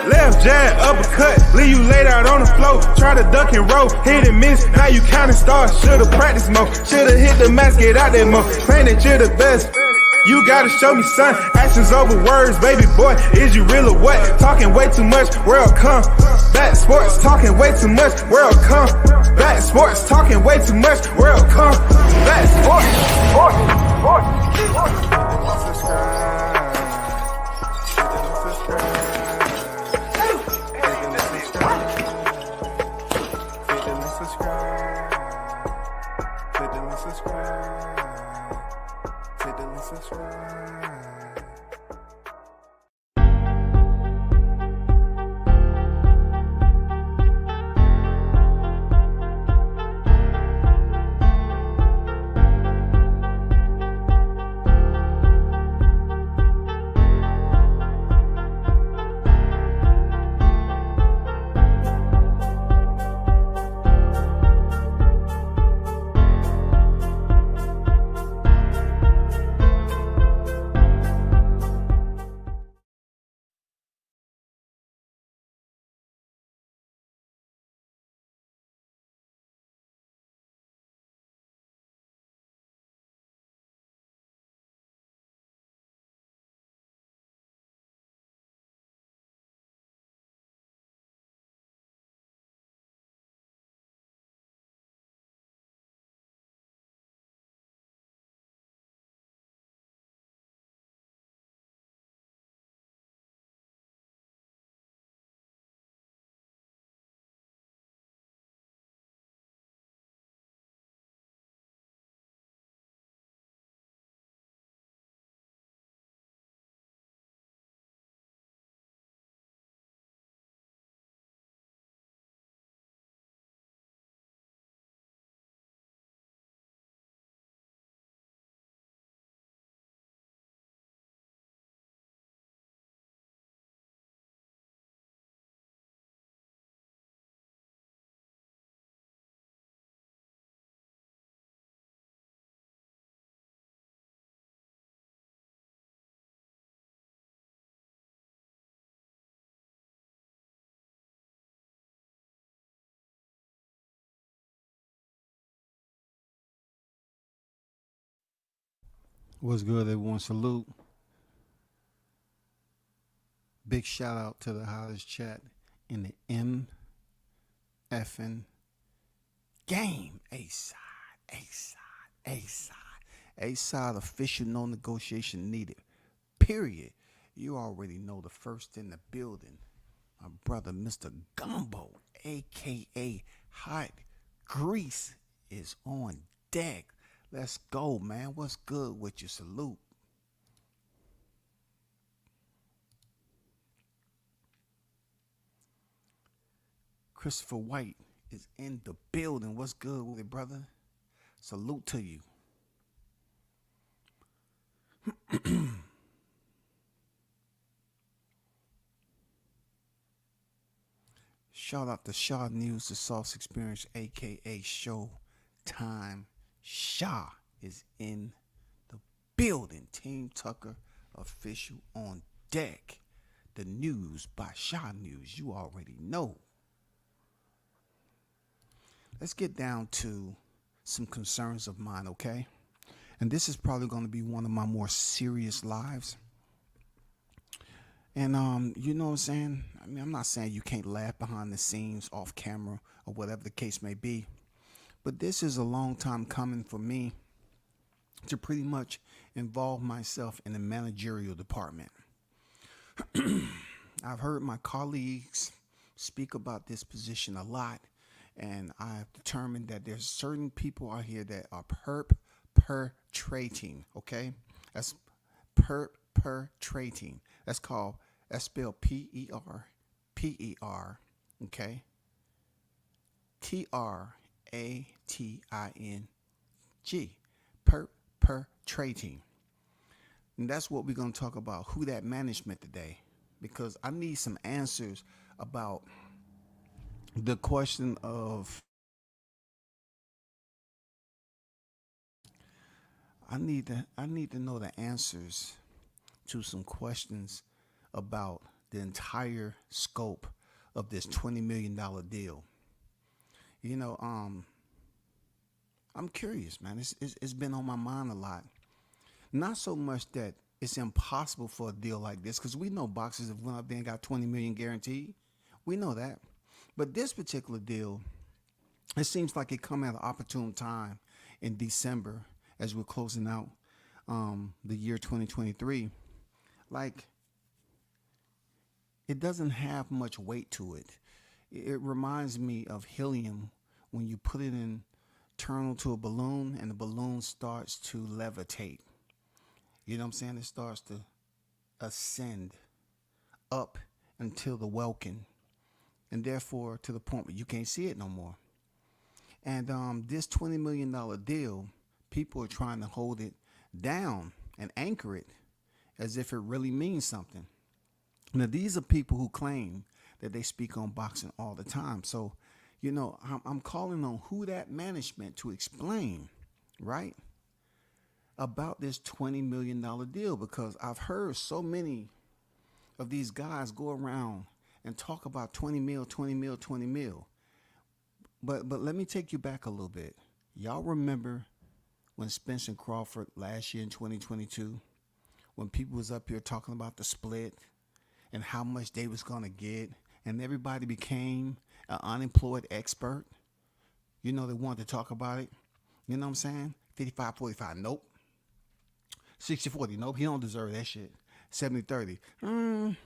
Left jab, uppercut, leave you laid out on the floor. Try to duck and roll, hit and miss, now you counting stars. Should've practiced more, should've hit the mask, get out there more. Claim that you're the best, you gotta show me son. Actions over words, baby boy, is you real or what? Talking way too much, world come. Back sports, talking way too much, world come. Back sports, talking way too much, world come. Back sports. What's good, everyone? Salute. Big shout out to the hottest chat in the MFN game. A-side, A-side, A-side. A-side official, no negotiation needed. Period. You already know the first in the building. My brother, Mr. Gumbo, a.k.a. Hot Grease, is on deck. Let's go, man. What's good with you? Salute. Christopher White is in the building. What's good with it, brother? Salute to you. Shout out to Shaw News, the Sauce Experience, a.k.a. Showtime. Shaw is in the building. Team Tucker official on deck. The news by Shaw News. You already know. Let's get down to some concerns of mine, okay? And this is probably going to be one of my more serious lives. And you know what I'm saying? I mean, I'm not saying you can't laugh behind the scenes, off camera, or whatever the case may be. But this is a long time coming for me to pretty much involve myself in the managerial department. I've heard my colleagues speak about this position a lot, and I've determined that there's certain people out here that are perpetrating, okay? That's perpetrating. That's spelled P-E-R, okay? T-R-A-T-I-N-G, perpetrating. And that's what we're going to talk about, who that management today, because I need some answers about the question of I need to know the answers to some questions about the entire scope of this $20 million deal. You know, I'm curious, man. It's been on my mind a lot. Not so much that it's impossible for a deal like this, because we know boxers have went up there and got 20 million guaranteed. We know that. But this particular deal, it seems like it come at an opportune time in December as we're closing out the year 2023. Like, it doesn't have much weight to it. It reminds me of helium when you put it internal to a balloon and the balloon starts to levitate. You know what I'm saying? It starts to ascend up until the welkin, and therefore to the point where you can't see it no more. And this $20 million deal, people are trying to hold it down and anchor it as if it really means something. Now, these are people who claim that they speak on boxing all the time. So, I'm calling on WHO-DAT management to explain, right, about this $20 million deal, because I've heard so many of these guys go around and talk about 20 mil, 20 mil, 20 mil. But let me take you back a little bit. Y'all remember when Spence and Crawford last year in 2022, when people was up here talking about the split and how much they was gonna get, and everybody became an unemployed expert. They wanted to talk about it. You know what I'm saying? 55-45, nope. 60-40, nope, he don't deserve that shit. 70-30, I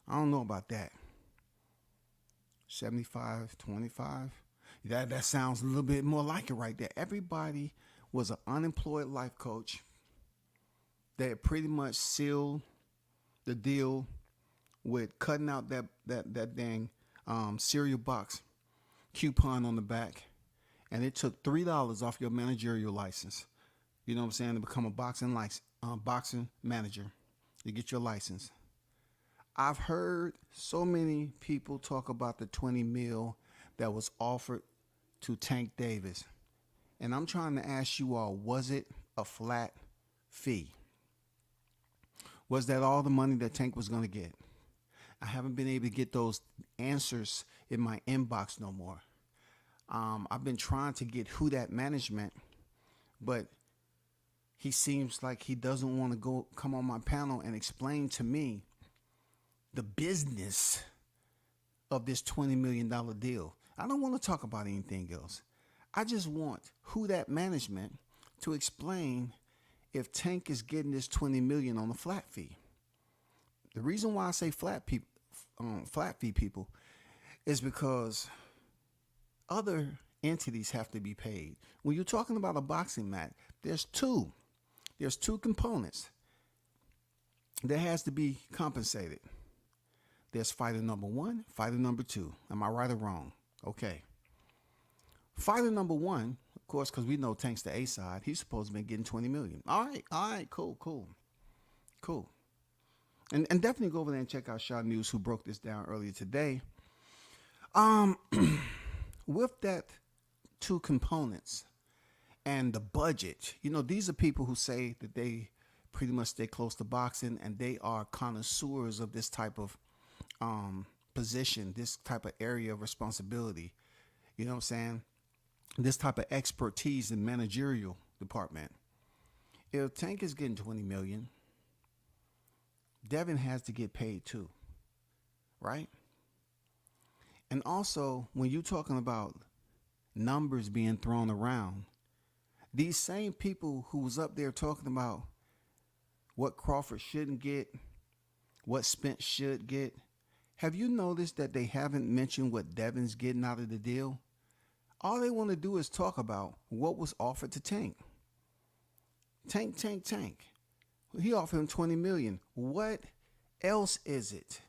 don't know about that. 75-25, that sounds a little bit more like it right there. Everybody was an unemployed life coach that pretty much sealed the deal with cutting out that dang cereal box coupon on the back, and it took $3 off your managerial license. You know what I'm saying? To become a boxing manager, to get your license. I've heard so many people talk about the 20 mil that was offered to Tank Davis, and I'm trying to ask you all: was it a flat fee? Was that all the money that Tank was going to get? I haven't been able to get those answers in my inbox no more. I've been trying to get WHO-DAT management, but he seems like he doesn't want to come on my panel and explain to me the business of this $20 million deal. I don't want to talk about anything else. I just want WHO-DAT management to explain if Tank is getting this 20 million on a flat fee. The reason why I say flat fee people is because other entities have to be paid. When you're talking about a boxing match, there's two components that has to be compensated. There's fighter number one, fighter number two. Am I right or wrong? Okay. Fighter number one, of course, because we know Tank's the A side, he's supposed to be getting 20 million. All right, cool. And definitely go over there and check out Shaw News, who broke this down earlier today. With that two components and the budget, these are people who say that they pretty much stay close to boxing, and they are connoisseurs of this type of position, this type of area of responsibility. You know what I'm saying? This type of expertise in managerial department. If Tank is getting 20 million, Devin has to get paid too, right? And also, when you're talking about numbers being thrown around, these same people who was up there talking about what Crawford shouldn't get, what Spence should get, have you noticed that they haven't mentioned what Devin's getting out of the deal? All they want to do is talk about what was offered to Tank. Tank. He offered him 20 million. What else is it?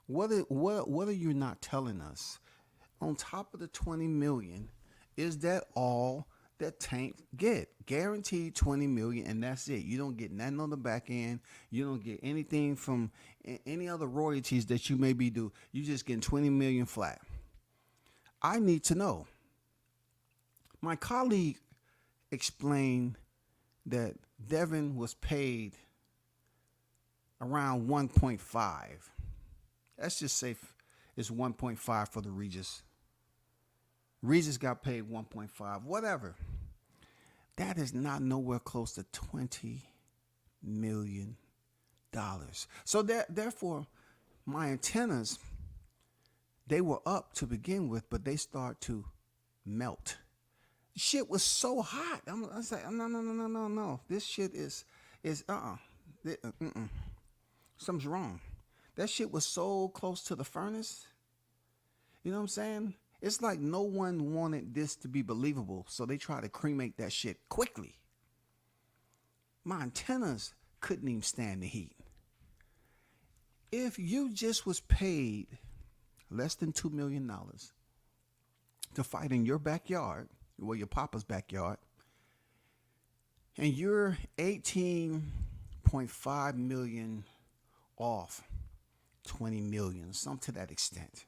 What are you not telling us? On top of the 20 million, is that all that Tank get? Guaranteed 20 million, and that's it. You don't get nothing on the back end. You don't get anything from any other royalties that you may be due. You just getting 20 million flat. I need to know. My colleague explained that Devin was paid around 1.5. Let's just say it's 1.5 for the Regis. Regis got paid 1.5, whatever. That is not nowhere close to $20 million. So therefore, my antennas, they were up to begin with, but they start to melt. Shit was so hot. I was like, no. This shit is something's wrong. That shit was so close to the furnace. You know what I'm saying? It's like no one wanted this to be believable, so they try to cremate that shit quickly. My antennas couldn't even stand the heat. If you just was paid less than $2 million to fight in your backyard, well, your papa's backyard, and you're 18.5 million off 20 million, something to that extent,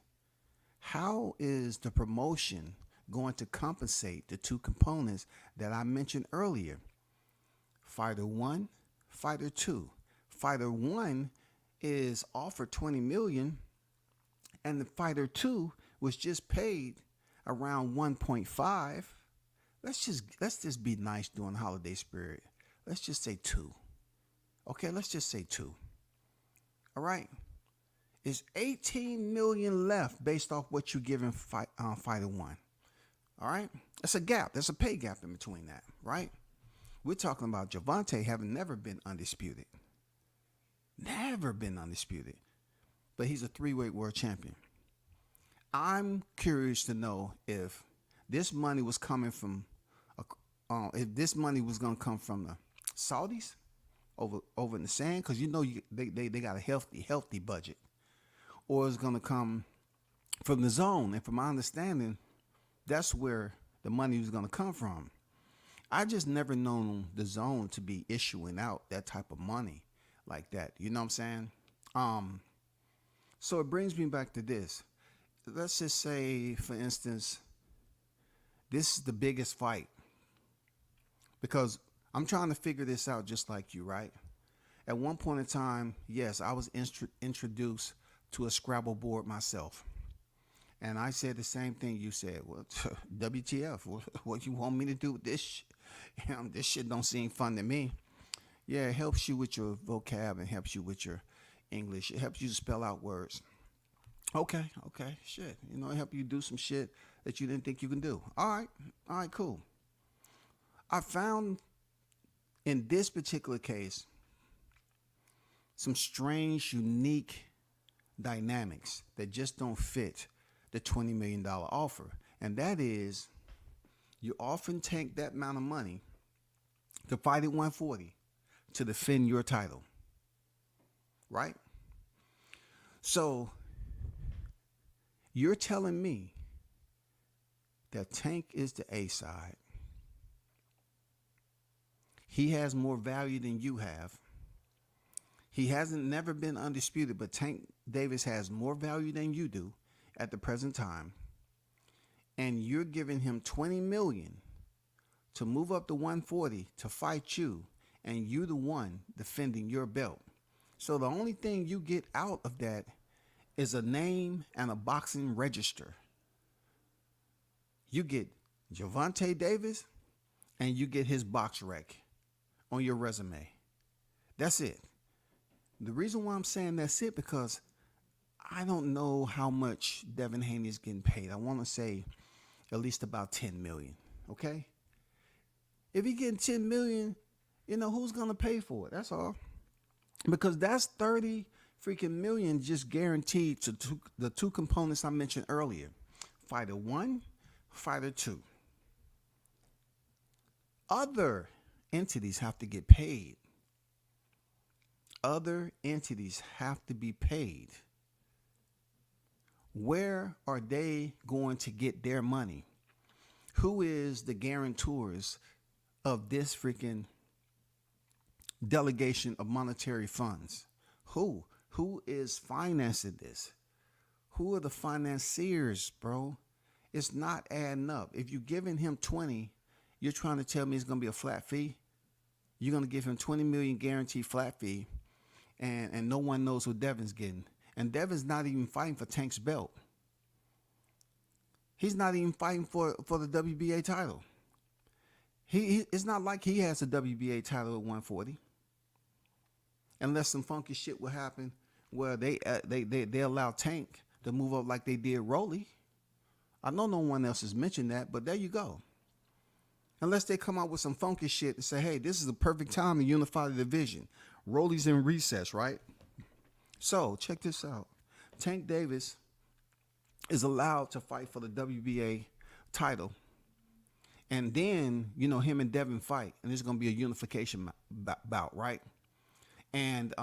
how is the promotion going to compensate the two components that I mentioned earlier? Fighter 1, Fighter 2. Fighter 1 is offered 20 million, and the Fighter 2 was just paid around 1.5. Let's just be nice during holiday spirit. Let's just say 2. Okay, let's just say 2. All right. It's 18 million left based off what you're giving Fighter 1. All right. That's a gap. There's a pay gap in between that, right? We're talking about Javante having never been undisputed. Never been undisputed. But he's a 3-weight world champion. I'm curious to know if this money was coming from, if this money was going to come from the Saudis over in the sand, because you know they got a healthy budget, or it's going to come from the zone. And from my understanding, that's where the money was going to come from. I just never known the zone to be issuing out that type of money like that. You know what I'm saying? So it brings me back to this. Let's just say, for instance, this is the biggest fight, because I'm trying to figure this out just like you, right? At one point in time, yes, I was introduced to a Scrabble board myself. And I said the same thing you said. Well, WTF, what you want me to do with this? This shit don't seem fun to me. Yeah, it helps you with your vocab and helps you with your English. It helps you to spell out words. Okay, shit. You know, it help you do some shit that you didn't think you can do. All right, cool. I found in this particular case some strange, unique dynamics that just don't fit the $20 million offer. And that is, you often take that amount of money to fight at 140 to defend your title, right? So you're telling me that Tank is the A side. He has more value than you have. He hasn't never been undisputed, but Tank Davis has more value than you do at the present time. And you're giving him 20 million to move up to 140 to fight you, and you're the one defending your belt. So the only thing you get out of that is a name and a boxing register. You get Javante Davis and you get his box rec on your resume. That's it. The reason why I'm saying that's it, because I don't know how much Devin Haney is getting paid. I want to say at least about 10 million. Okay. If he getting 10 million, you know, who's going to pay for it? That's all. Because that's 30 freaking million just guaranteed to the two components I mentioned earlier. Fighter 1, Fighter 2. Other entities have to get paid. Other entities have to be paid. Where are they going to get their money? Who is the guarantors of this freaking delegation of monetary funds? Who is financing this? Who are the financiers, bro? It's not adding up. If you're giving him 20, you're trying to tell me it's going to be a flat fee? You're going to give him 20 million guaranteed flat fee, and no one knows what Devin's getting. And Devin's not even fighting for Tank's belt. He's not even fighting for the WBA title. It's not like he has a WBA title at 140. Unless some funky shit will happen where they allow Tank to move up like they did Rolly. I know no one else has mentioned that, but there you go. Unless they come out with some funky shit and say, hey, this is the perfect time to unify the division. Rolly's in recess, right? So check this out. Tank Davis is allowed to fight for the WBA title. And then, him and Devin fight. And there's going to be a unification bout, right? And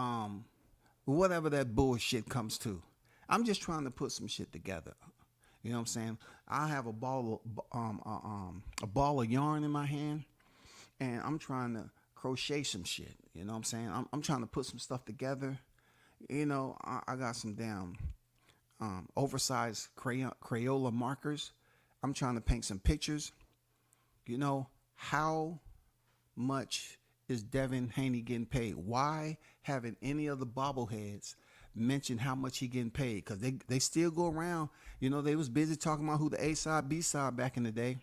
whatever that bullshit comes to. I'm just trying to put some shit together. You know what I'm saying? I have a ball of yarn in my hand, and I'm trying to crochet some shit. You know what I'm saying? I'm trying to put some stuff together. I got some damn oversized Crayola markers. I'm trying to paint some pictures. How much is Devin Haney getting paid? Why haven't any of the bobbleheads mentioned how much he getting paid? Because they still go around. They was busy talking about who the A side, B side back in the day.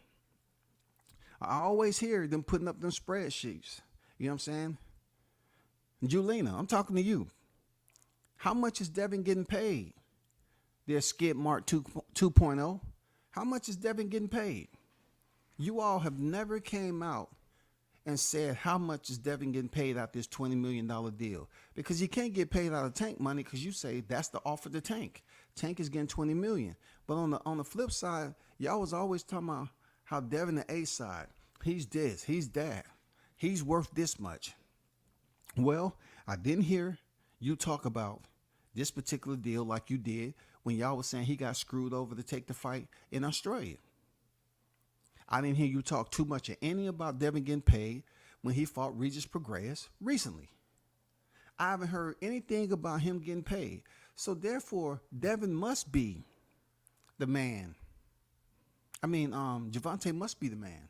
I always hear them putting up them spreadsheets. You know what I'm saying? Julina, I'm talking to you. How much is Devin getting paid? There's Skid Mark 2.0. How much is Devin getting paid? You all have never came out and said how much is Devin getting paid out this $20 million deal. Because you can't get paid out of Tank money because you say that's the offer to Tank. Tank is getting $20 million. But on the flip side, y'all was always talking about how Devin the A side, he's this, he's that. He's worth this much. Well, I didn't hear you talk about this particular deal like you did when y'all was saying he got screwed over to take the fight in Australia. I didn't hear you talk too much of any about Devin getting paid when he fought Regis Prograis recently. I haven't heard anything about him getting paid. So therefore, Devin must be the man. Gervonta must be the man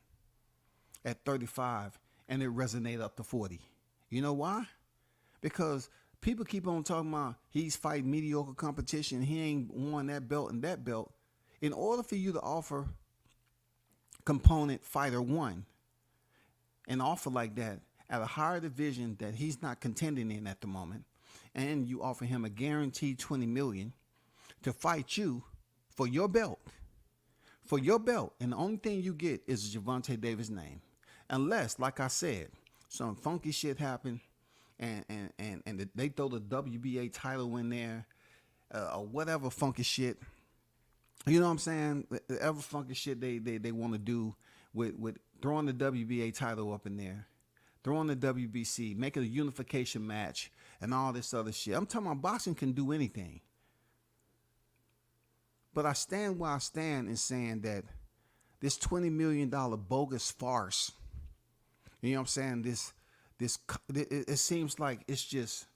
at 35, and it resonate up to 40. You know why? Because people keep on talking about he's fighting mediocre competition. He ain't won that belt and that belt. In order for you to offer component fighter one, an offer like that at a higher division that he's not contending in at the moment, and you offer him a guaranteed $20 million to fight you for your belt, and the only thing you get is Gervonta Davis' name, unless, like I said, some funky shit happened and they throw the WBA title in there, or whatever funky shit. You know what I'm saying? Whatever funky shit they want to do with throwing the WBA title up in there, throwing the WBC, making a unification match, and all this other shit. I'm talking about boxing can do anything. But I stand where I stand in saying that this $20 million bogus farce, you know what I'm saying? It seems like it's just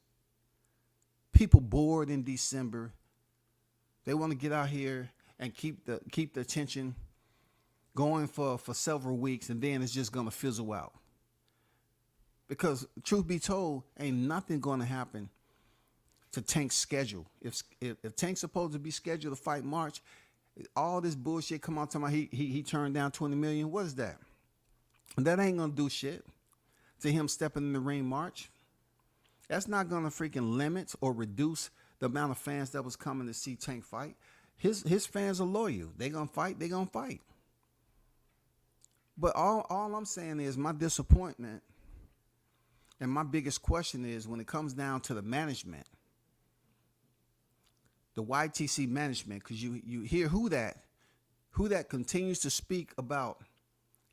people bored in December. They want to get out here and keep the tension going for several weeks, and then it's just gonna fizzle out. Because truth be told, ain't nothing gonna happen to Tank's schedule. If Tank's supposed to be scheduled to fight March, all this bullshit come out talking about he turned down $20 million. What is that? That ain't gonna do shit to him stepping in the ring March. That's not gonna freaking limit or reduce the amount of fans that was coming to see Tank fight. His fans are loyal. They gonna fight. But all I'm saying is my disappointment and my biggest question is when it comes down to the management, the YTC management, because you hear who that continues to speak about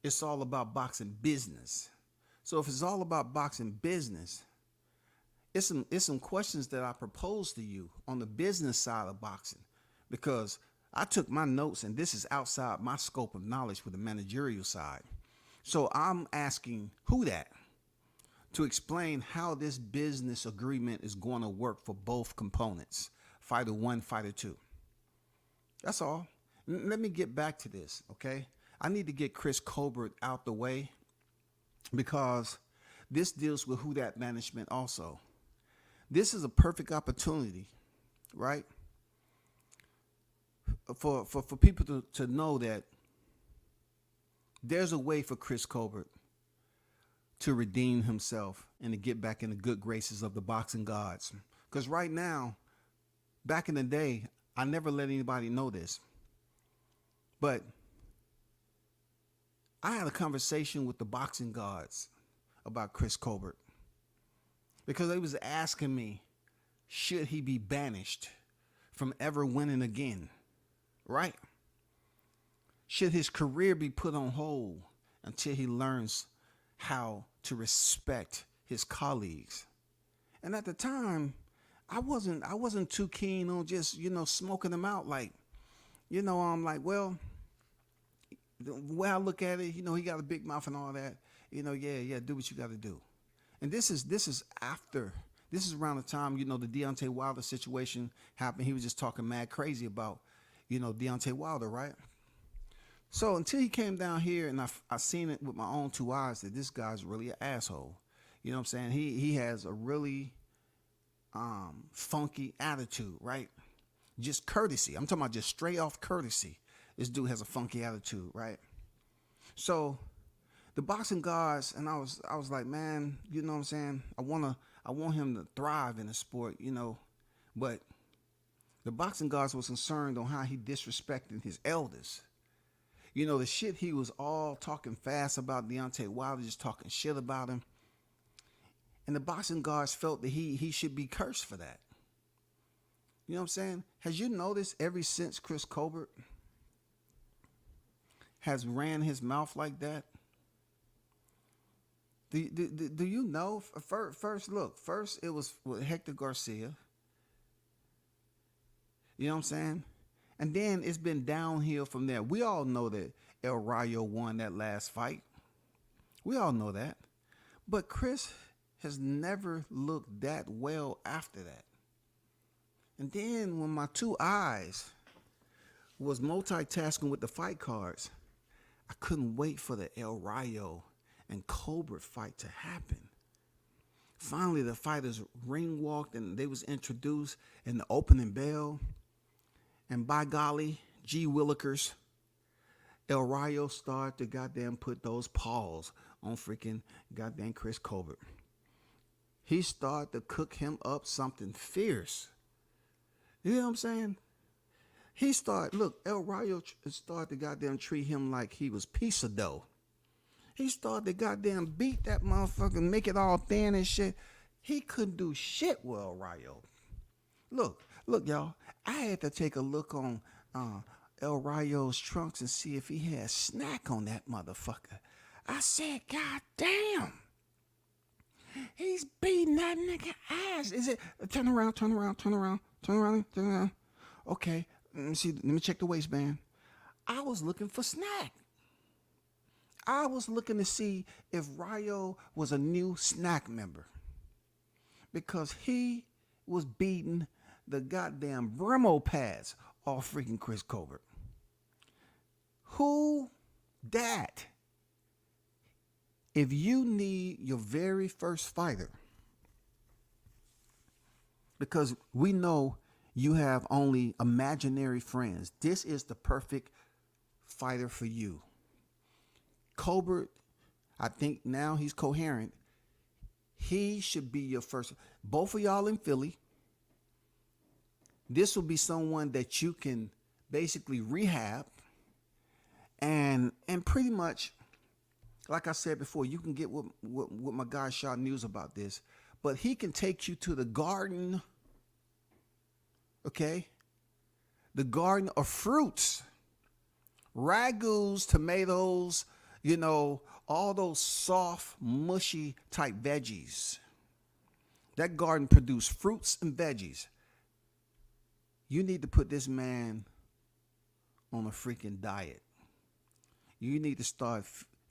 it's all about boxing business. So if it's all about boxing business, it's some questions that I propose to you on the business side of boxing, because I took my notes and this is outside my scope of knowledge with the managerial side. So I'm asking who that to explain how this business agreement is going to work for both components, fighter one, fighter two. That's all. Let me get back to this, okay? I need to get Chris Colbert out the way because this deals with WHO-DAT management also. This is a perfect opportunity, right? For people to know that there's a way for Chris Colbert to redeem himself and to get back in the good graces of the boxing gods. Because right now, back in the day, I never let anybody know this, but I had a conversation with the boxing gods about Chris Colbert because they was asking me, should he be banished from ever winning again, right? Should his career be put on hold until he learns how to respect his colleagues? And at the time, I wasn't too keen on just, smoking them out. Like, I'm like, well, the way I look at it, he got a big mouth and all that. Yeah, do what you got to do. And this is around the time, the Deontay Wilder situation happened. He was just talking mad crazy about, Deontay Wilder, right? So until he came down here and I seen it with my own two eyes that this guy's really an asshole. You know what I'm saying? He has a really funky attitude, right? Just courtesy. I'm talking about just straight off courtesy. This dude has a funky attitude, right? So the boxing gods, and I was like, man, you know what I'm saying? I want him to thrive in the sport, but the boxing gods was concerned on how he disrespected his elders. The shit he was all talking fast about Deontay Wilder, just talking shit about him. And the boxing gods felt that he should be cursed for that. You know what I'm saying? Has you noticed ever since Chris Colbert has ran his mouth like that? Do you know? First it was with Hector Garcia. You know what I'm saying? And then it's been downhill from there. We all know that El Rayo won that last fight. We all know that. But Chris has never looked that well after that. And then when my two eyes was multitasking with the fight cards, I couldn't wait for the El Rayo and Colbert fight to happen. Finally, the fighters ring walked and they was introduced in the opening bell. And by golly, gee willikers, El Rayo started to goddamn put those paws on freaking goddamn Chris Colbert. He started to cook him up something fierce. You know what I'm saying? El Rayo started to goddamn treat him like he was piece of dough. He started to goddamn beat that motherfucker, make it all thin and shit. He couldn't do shit with El Rayo. Look, y'all. I had to take a look on El Rayo's trunks and see if he had snack on that motherfucker. I said, God damn. He's beating that nigga ass. Is it? Turn around. Okay, let me check the waistband. I was looking for snack. I was looking to see if Rayo was a new snack member. Because he was beating the goddamn Bremo pads off freaking Chris Colbert. WHO-DAT. If you need your very first fighter, because we know you have only imaginary friends, this is the perfect fighter for you. Colbert, I think now he's coherent. He should be your first. Both of y'all in Philly. This will be someone that you can basically rehab and pretty much, like I said before, you can get with my guy Shaw News about this, but he can take you to the garden, okay? The garden of fruits, ragouts, tomatoes, all those soft, mushy type veggies. That garden produced fruits and veggies. You need to put this man on a freaking diet. You need to start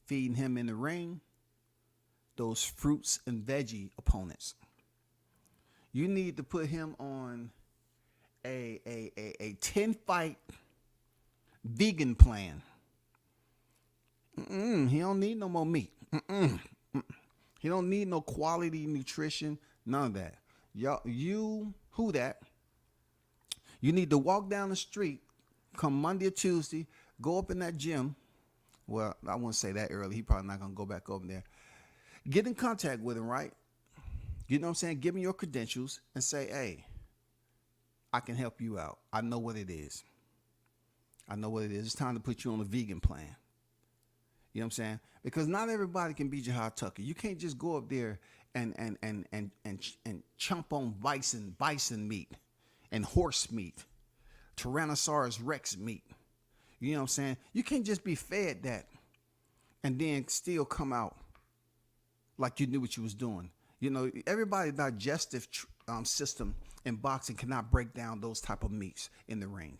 feeding him in the ring those fruits and veggie opponents. You need to put him on a 10 fight vegan plan. He don't need no more meat. He don't need no quality nutrition. None of that. WHO-DAT. You need to walk down the street, come Monday or Tuesday, go up in that gym. Well, I won't say that early. He probably not gonna go back over there. Get in contact with him, right? You know what I'm saying? Give him your credentials and say, hey, I can help you out. I know what it is. It's time to put you on a vegan plan. You know what I'm saying? Because not everybody can be Jihad Tucker. You can't just go up there and chomp on bison meat and horse meat, Tyrannosaurus Rex meat. You know what I'm saying? You can't just be fed that and then still come out like you knew what you was doing. You know, everybody's digestive system in boxing cannot break down those type of meats in the ring.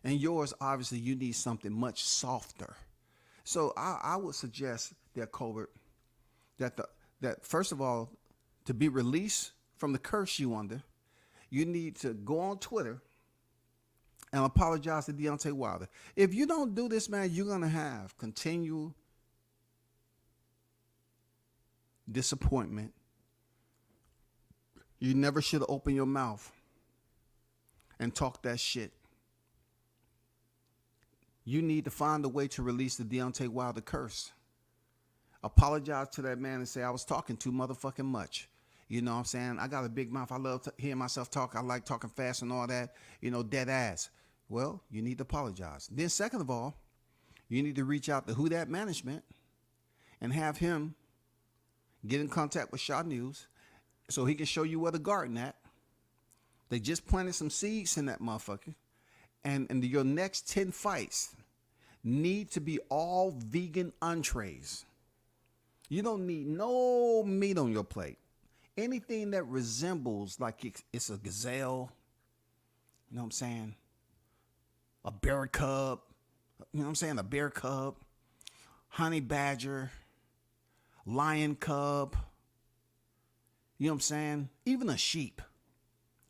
And yours, obviously, you need something much softer. So I would suggest that, Colbert, that first of all, to be released from the curse you under, you need to go on Twitter and apologize to Deontay Wilder. If you don't do this, man, you're going to have continual disappointment. You never should have opened your mouth and talked that shit. You need to find a way to release the Deontay Wilder curse. Apologize to that man and say, I was talking too motherfucking much. You know what I'm saying? I got a big mouth. I love hearing myself talk. I like talking fast and all that. You know, dead ass. Well, you need to apologize. Then second of all, you need to reach out to WHO-DAT management and have him get in contact with Shaw News so he can show you where the garden at. They just planted some seeds in that motherfucker. And your next 10 fights need to be all vegan entrees. You don't need no meat on your plate. Anything that resembles like it's a gazelle, you know what I'm saying? A bear cub, you know what I'm saying? A bear cub, honey badger, lion cub, you know what I'm saying? Even a sheep.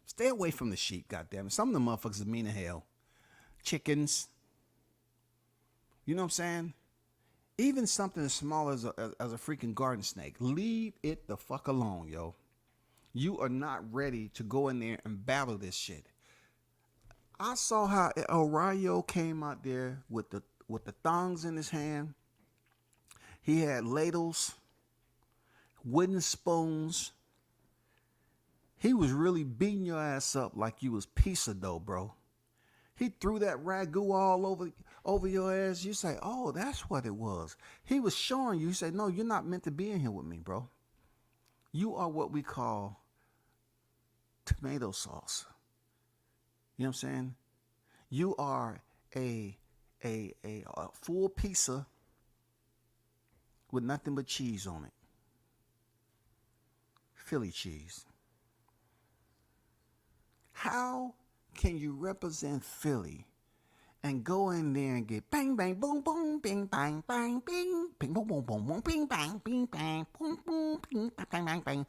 Stay away from the sheep, goddammit. Some of the motherfuckers are mean as hell. Chickens. You know what I'm saying? Even something as small as a freaking garden snake. Leave it the fuck alone, yo. You are not ready to go in there and battle this shit. I saw how El Rayo came out there with the thongs in his hand. He had ladles, wooden spoons. He was really beating your ass up like you was pizza dough, bro. He threw that ragu all over your ass. You say, oh, that's what it was. He was showing you. You say, no, you're not meant to be in here with me, bro. You are what we call tomato sauce. You know what I'm saying? You are a full pizza with nothing but cheese on it. Philly cheese. How can you represent Philly and go in there and get bang, bang, boom, boom, bing, bang, bang, bing, bing, boom, boom, boom, boom, bing, bang, boom, boom, bing, bang, bang, bang,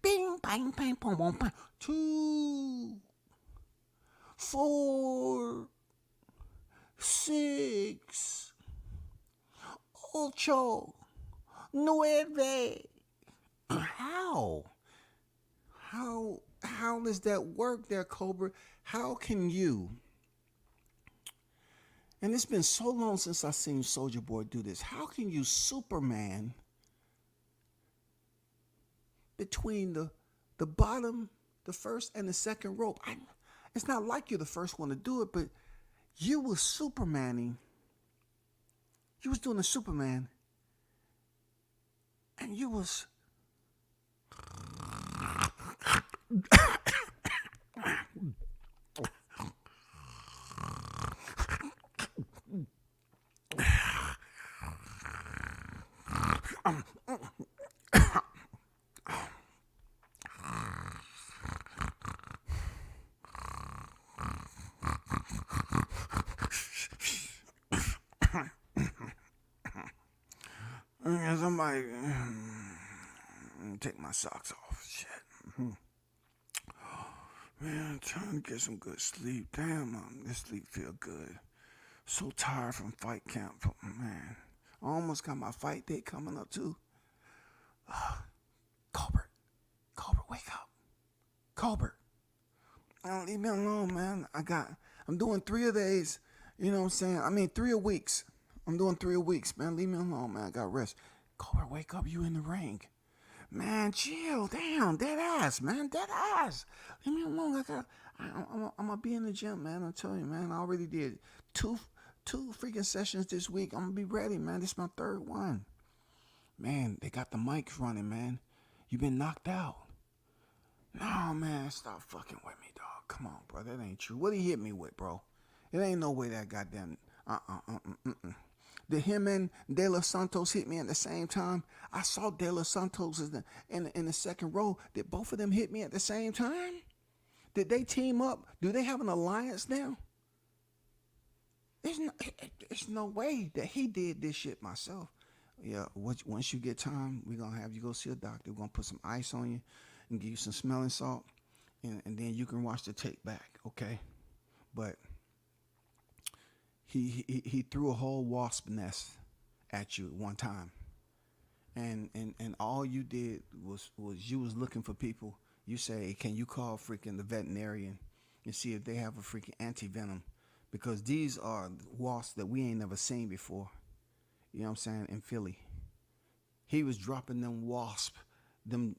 bing, bang, bang, boom, boom, bang. 2, 4, 6, 8, 9. How does that work there, Colbert? How can you? And it's been so long since I seen Soulja Boy do this. How can you Superman between the bottom, the first and the second rope? It's not like you're the first one to do it, but you was Supermaning. You was doing a Superman. And you was... Somebody take my socks off. Shit. Man, I'm trying to get some good sleep. Damn, this sleep feel good. So tired from fight camp, man. I almost got my fight date coming up too. Colbert, wake up. Colbert, leave me alone, man. I'm doing 3 of days. You know what I'm saying? I mean, 3 a weeks. I'm doing 3 a weeks, man. Leave me alone, man. I got rest. Colbert, wake up. You in the ring. Man, chill. Damn, dead ass, man. Dead ass. Leave me alone. I'm gonna be in the gym, man. I'm telling you, man. I already did two freaking sessions this week. I'm gonna be ready, man. This is my 3rd one. Man, they got the mics running, man. You been knocked out. No, man. Stop fucking with me, dog. Come on, bro. That ain't true. What he hit me with, bro? It ain't no way that goddamn. Did him and De Los Santos hit me at the same time? I saw De Los Santos in the 2nd row. Did both of them hit me at the same time? Did they team up? Do they have an alliance now? There's no way that he did this shit myself. Yeah, once you get time, we're going to have you go see a doctor. We're going to put some ice on you and give you some smelling salt. And then you can watch the tape back, okay? But he threw a whole wasp nest at you at one time. And all you did was you was looking for people. You say, can you call freaking the veterinarian and see if they have a freaking anti-venom? Because these are wasps that we ain't never seen before. You know what I'm saying? In Philly. He was dropping them wasp, them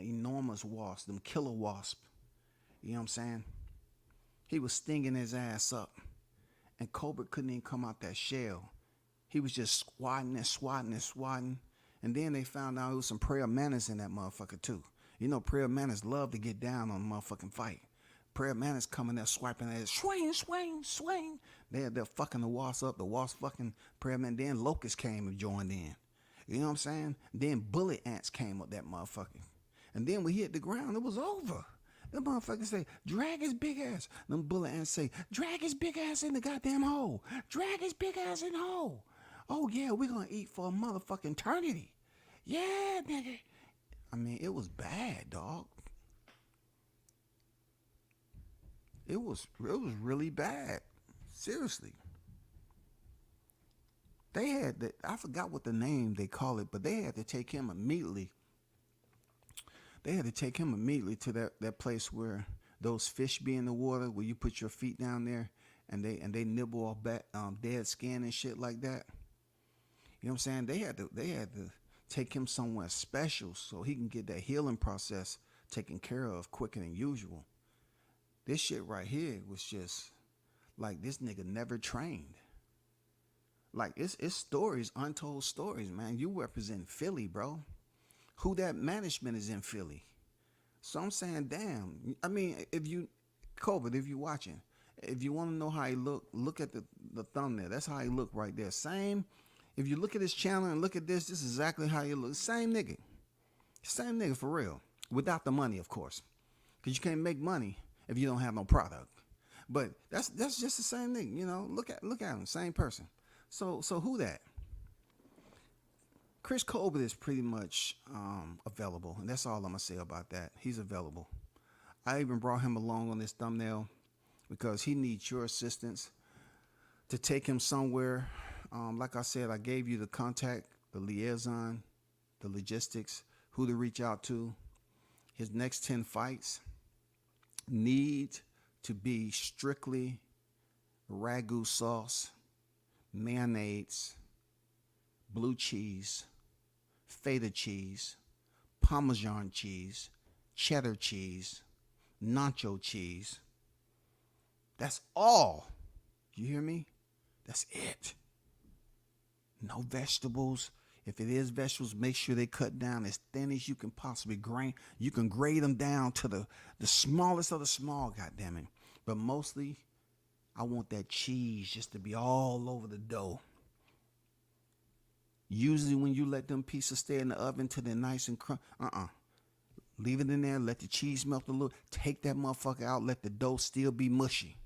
enormous wasps, them killer wasp. You know what I'm saying? He was stinging his ass up. And Colbert couldn't even come out that shell. He was just swatting. And then they found out it was some prayer manners in that motherfucker too. You know, prayer manners love to get down on a motherfucking fight. Prayer manners coming there swiping at it. Swing. They're fucking the wasp up. The wasp fucking prayer man. Then locusts came and joined in. You know what I'm saying? Then bullet ants came up that motherfucker. And then we hit the ground. It was over. Them motherfuckers say, drag his big ass. Them bullet ants say, drag his big ass in the goddamn hole. Drag his big ass in the hole. Oh, yeah, we're going to eat for a motherfucking eternity. Yeah, nigga. I mean, it was bad, dog. It was really bad. Seriously. They had I forgot what the name they call it, but they had to take him immediately. They had to take him immediately to that place where those fish be in the water, where you put your feet down there and they nibble off dead skin and shit like that. You know what I'm saying? They had to take him somewhere special so he can get that healing process taken care of quicker than usual. This shit right here was just like this nigga never trained. Like it's stories, untold stories, man. You represent Philly, bro. WHO-DAT management is in Philly. So I'm saying, damn. I mean, Colbert, if you're watching, if you want to know how he look at the thumbnail. That's how he look right there. Same. If you look at his channel and look at this is exactly how he looks. Same nigga for real. Without the money, of course, because you can't make money if you don't have no product. But that's just the same thing, you know. Look at him, same person. So WHO-DAT? Chris Colbert is pretty much available, and that's all I'm gonna say about that. He's available. I even brought him along on this thumbnail because he needs your assistance to take him somewhere. Like I said, I gave you the contact, the liaison, the logistics, who to reach out to. His next 10 fights need to be strictly ragu sauce, mayonnaise, blue cheese, feta cheese, Parmesan cheese, cheddar cheese, nacho cheese. That's all. You hear me? That's it. No vegetables. If it is vegetables, make sure they cut down as thin as you can possibly grade. You can grade them down to the smallest of the small, goddammit. But mostly, I want that cheese just to be all over the dough. Usually when you let them pieces stay in the oven till they're nice and leave it in there, let the cheese melt a little. Take that motherfucker out, let the dough still be mushy.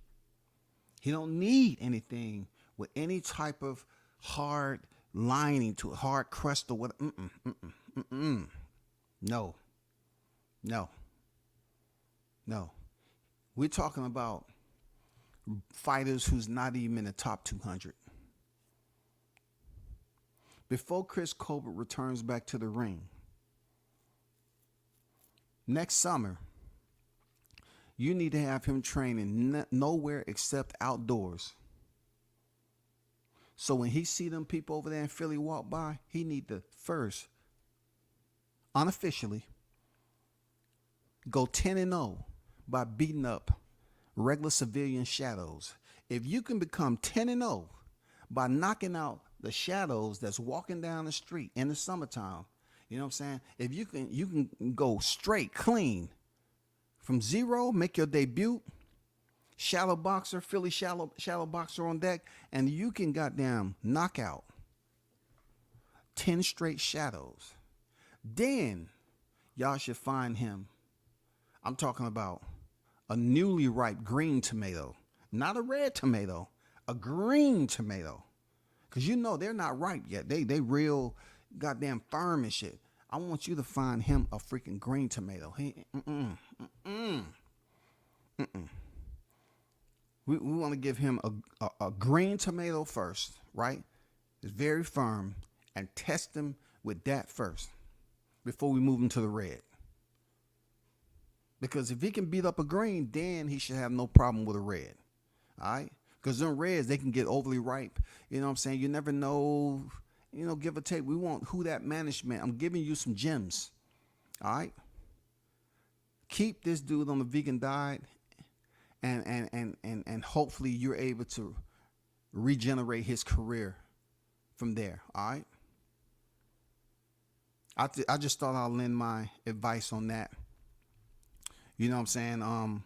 He don't need anything with any type of hard lining to it, hard crust or what. No. We're talking about fighters who's not even in the top 200. Before Chris Colbert returns back to the ring next summer, you need to have him training nowhere except outdoors. So when he see them people over there in Philly walk by, he need to first, unofficially, go 10-0 by beating up regular civilian shadows. If you can become 10-0 by knocking out the shadows that's walking down the street in the summertime, you know what I'm saying? If you can go straight, clean, from zero, make your debut, shallow boxer, Philly shallow boxer on deck, and you can goddamn knock out 10 straight shadows. Then y'all should find him. I'm talking about a newly ripe green tomato, not a red tomato, a green tomato. Cause you know they're not ripe yet. They real goddamn firm and shit. I want you to find him a freaking green tomato. We want to give him a green tomato first, right? It's very firm, and test him with that first before we move him to the red. Because if he can beat up a green, then he should have no problem with a red. All right? Because them reds, they can get overly ripe. You know what I'm saying? You never know, give or take. We want WHO-DAT management. I'm giving you some gems. All right? Keep this dude on the vegan diet, and hopefully you're able to regenerate his career from there. All right? I just thought I'll lend my advice on that. You know what I'm saying?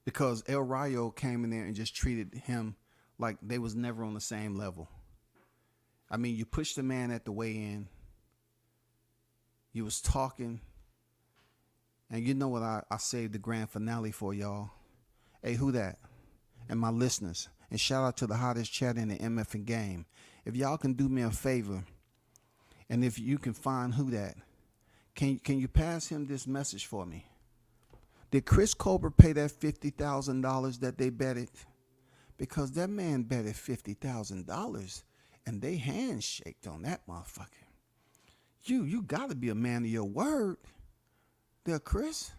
Because El Rayo came in there and just treated him like they was never on the same level. I mean, you pushed the man at the weigh-in. You was talking. And you know what I saved the grand finale for, y'all. Hey, WHO-DAT and my listeners. And shout out to the hottest chat in the MF game. If y'all can do me a favor, and if you can find WHO-DAT, can you pass him this message for me? Did Chris Colbert pay that $50,000 that they betted? Because that man betted $50,000 and they handshaked on that motherfucker. You got to be a man of your word there, Chris.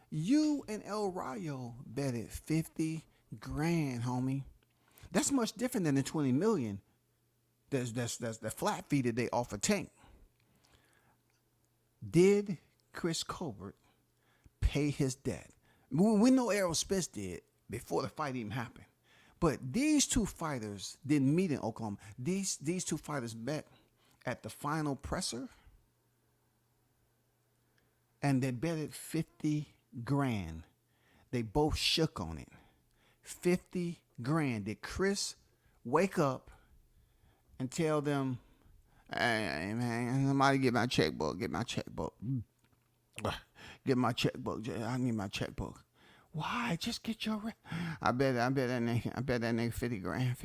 You and El Rayo betted 50 grand, homie. That's much different than the 20 million. That's the flat fee that they offer Tank. Did Chris Colbert pay his debt? We know Errol Spence did before the fight even happened. But these two fighters didn't meet in Oklahoma. These two fighters met at the final presser, and they betted 50 grand. They both shook on it. 50 grand. Did Chris wake up and tell them, hey man, somebody get my checkbook, get my checkbook. Get my checkbook. I need my checkbook. Why? Just get your I bet that nigga 50 grand. I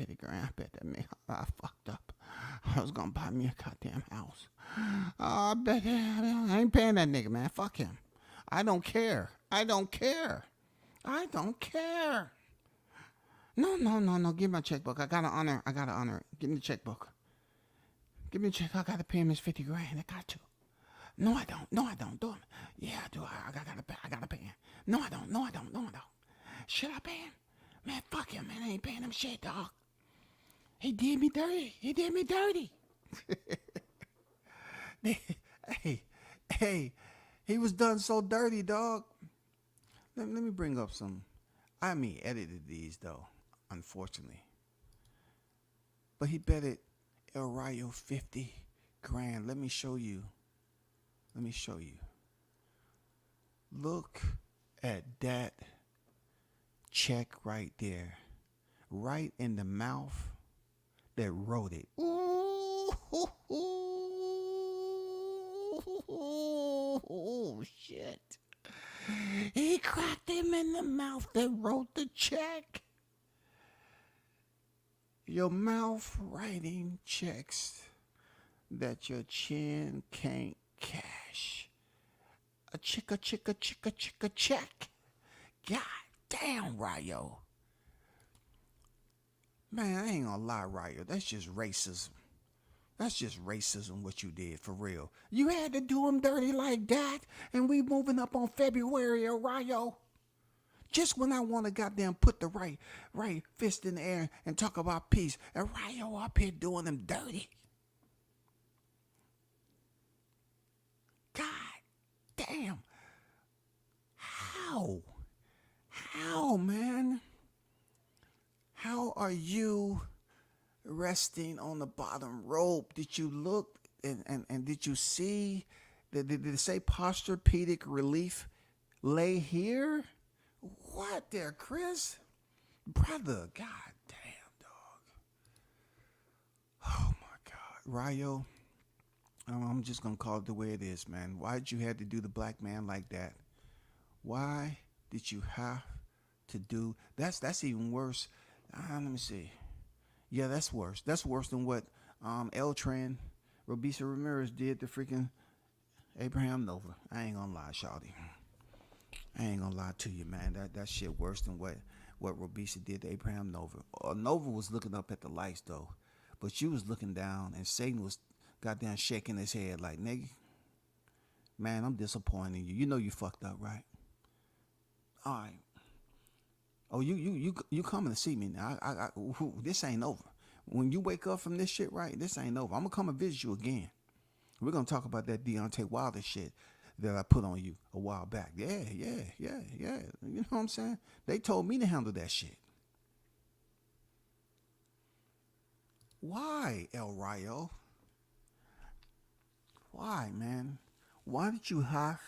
bet that nigga, I fucked up. I was gonna buy me a goddamn house. I bet I ain't paying that nigga, man. Fuck him. I don't care. No. Give me my checkbook. I gotta honor it. Give me the checkbook. Give me the check. I gotta pay him his 50 grand. I got to. No, I don't. Do it. Yeah, I do. I gotta pay him. No, I don't. Should I pay him? Man, fuck him, man. I ain't paying him shit, dog. He did me dirty. Hey, he was done so dirty, dog. Let me bring up some. I mean, edited these, though, unfortunately. But he betted El Rayo 50 grand. Let me show you. Look at that check right there. Right in the mouth that wrote it. Oh, shit. He cracked him in the mouth that wrote the check. Your mouth writing checks that your chin can't cash. A check God damn, Ryo. Man, I ain't gonna lie, Ryo. That's just racism. That's just racism what you did, for real. You had to do him dirty like that, and we moving up on February, Ryo. Just when I want to goddamn put the right fist in the air and talk about peace, and Ryo up here doing them dirty. God damn. How? How, man? How are you resting on the bottom rope? Did you look and did you see? Did it say posturpedic relief lay here? What there, Chris? Brother, god damn, dog. Oh my God. Ryo, I'm just gonna call it the way it is, man. Why did you have to do the black man like that? Why did you have to do that's even worse? Let me see. Yeah, that's worse. That's worse than what Eltran, Robisa Ramirez did to freaking Abraham Nova. I ain't gonna lie, shawty. I ain't gonna lie to you, man. That shit worse than what Robisa did to Abraham Nova. Nova was looking up at the lights though, but you was looking down, and Satan was goddamn shaking his head like, nigga, man, I'm disappointing you. You know you fucked up, right? All right. Oh, you coming to see me now? This ain't over. When you wake up from this shit, right? This ain't over. I'm gonna come and visit you again. We're gonna talk about that Deontay Wilder shit that I put on you a while back. Yeah. You know what I'm saying? They told me to handle that shit. Why, El Ryo? Why, man? Why did you have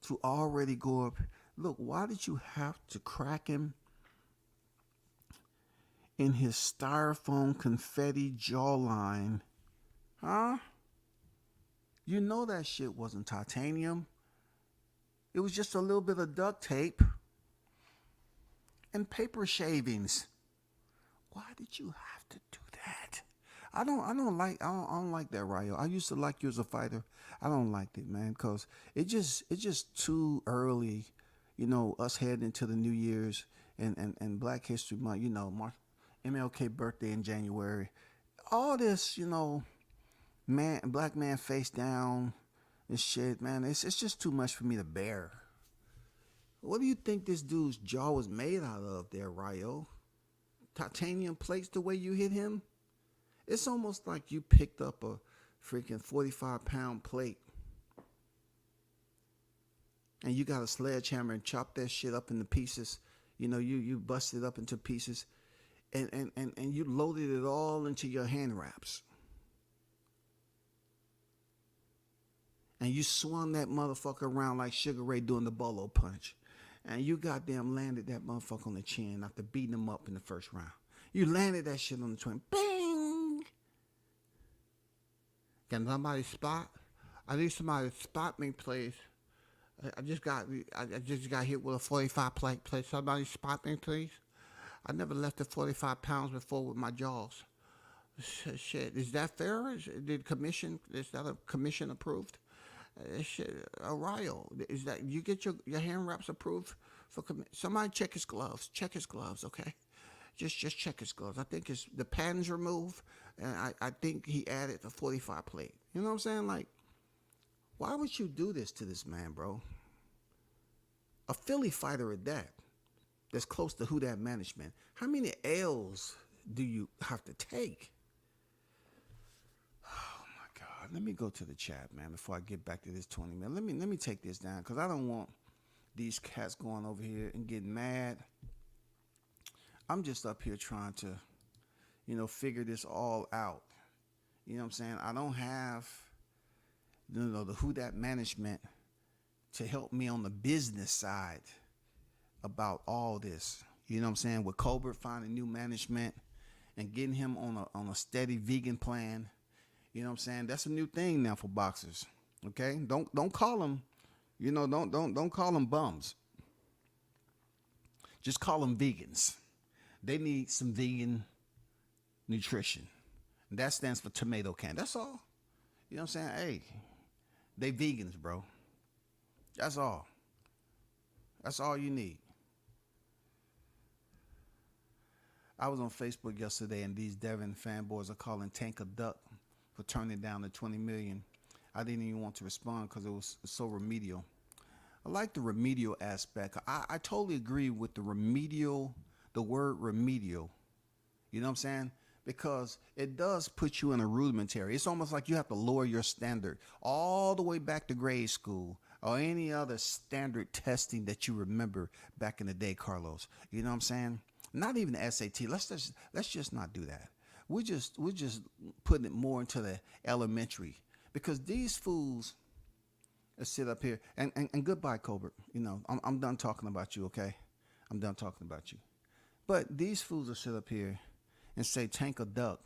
to already go up? Look, why did you have to crack him in his styrofoam confetti jawline? Huh? You know that shit wasn't titanium. It was just a little bit of duct tape and paper shavings. Why did you have to do that? I don't like that, Ryo. I used to like you as a fighter. I don't like it, man, because it's just too early, you know, us heading into the New Year's and Black History Month, you know, MLK birthday in January. All this, you know, black man face down and shit, man, it's just too much for me to bear. What do you think this dude's jaw was made out of there, Ryo? Titanium plates the way you hit him? It's almost like you picked up a freaking 45-pound plate and you got a sledgehammer and chopped that shit up into pieces. You know, you busted it up into pieces and you loaded it all into your hand wraps. And you swung that motherfucker around like Sugar Ray doing the bolo punch. And you goddamn landed that motherfucker on the chin after beating him up in the first round. You landed that shit on the chin. Bing! Can somebody spot? I need somebody to spot me, please. I just got hit with a 45 plate. Somebody spot me, please. I never lifted 45 pounds before with my jaws. Shit, is that fair? Is that a commission approved? Shit, Ryo, is that you get your hand wraps approved for somebody check his gloves. Check his gloves, okay? Just check his gloves. I think the patterns removed, and I think he added the 45 plate. You know what I'm saying? Like, why would you do this to this man, bro? A Philly fighter at that, that's close to WHO-DAT management. How many L's do you have to take? Let me go to the chat, man, before I get back to this 20 minutes. Let me take this down, because I don't want these cats going over here and getting mad. I'm just up here trying to, you know, figure this all out. You know what I'm saying? I don't have, you know, the WHO-DAT management to help me on the business side about all this. You know what I'm saying? With Colbert finding new management and getting him on a steady vegan plan. You know what I'm saying? That's a new thing now for boxers. Okay? Don't call them, you know, don't call them bums. Just call them vegans. They need some vegan nutrition. And that stands for tomato can. That's all. You know what I'm saying? Hey, they vegans, bro. That's all. That's all you need. I was on Facebook yesterday, and these Devin fanboys are calling Tank a duck for turning down the 20 million. I didn't even want to respond because it was so remedial. I like the remedial aspect. I totally agree with the word remedial. You know what I'm saying? Because it does put you in a rudimentary. It's almost like you have to lower your standard all the way back to grade school or any other standard testing that you remember back in the day, Carlos. You know what I'm saying? Not even the SAT. Let's just not do that. We're just putting it more into the elementary because these fools sit up here and goodbye, Colbert. You know, I'm done talking about you. Okay, I'm done talking about you. But these fools will sit up here and say tank a duck,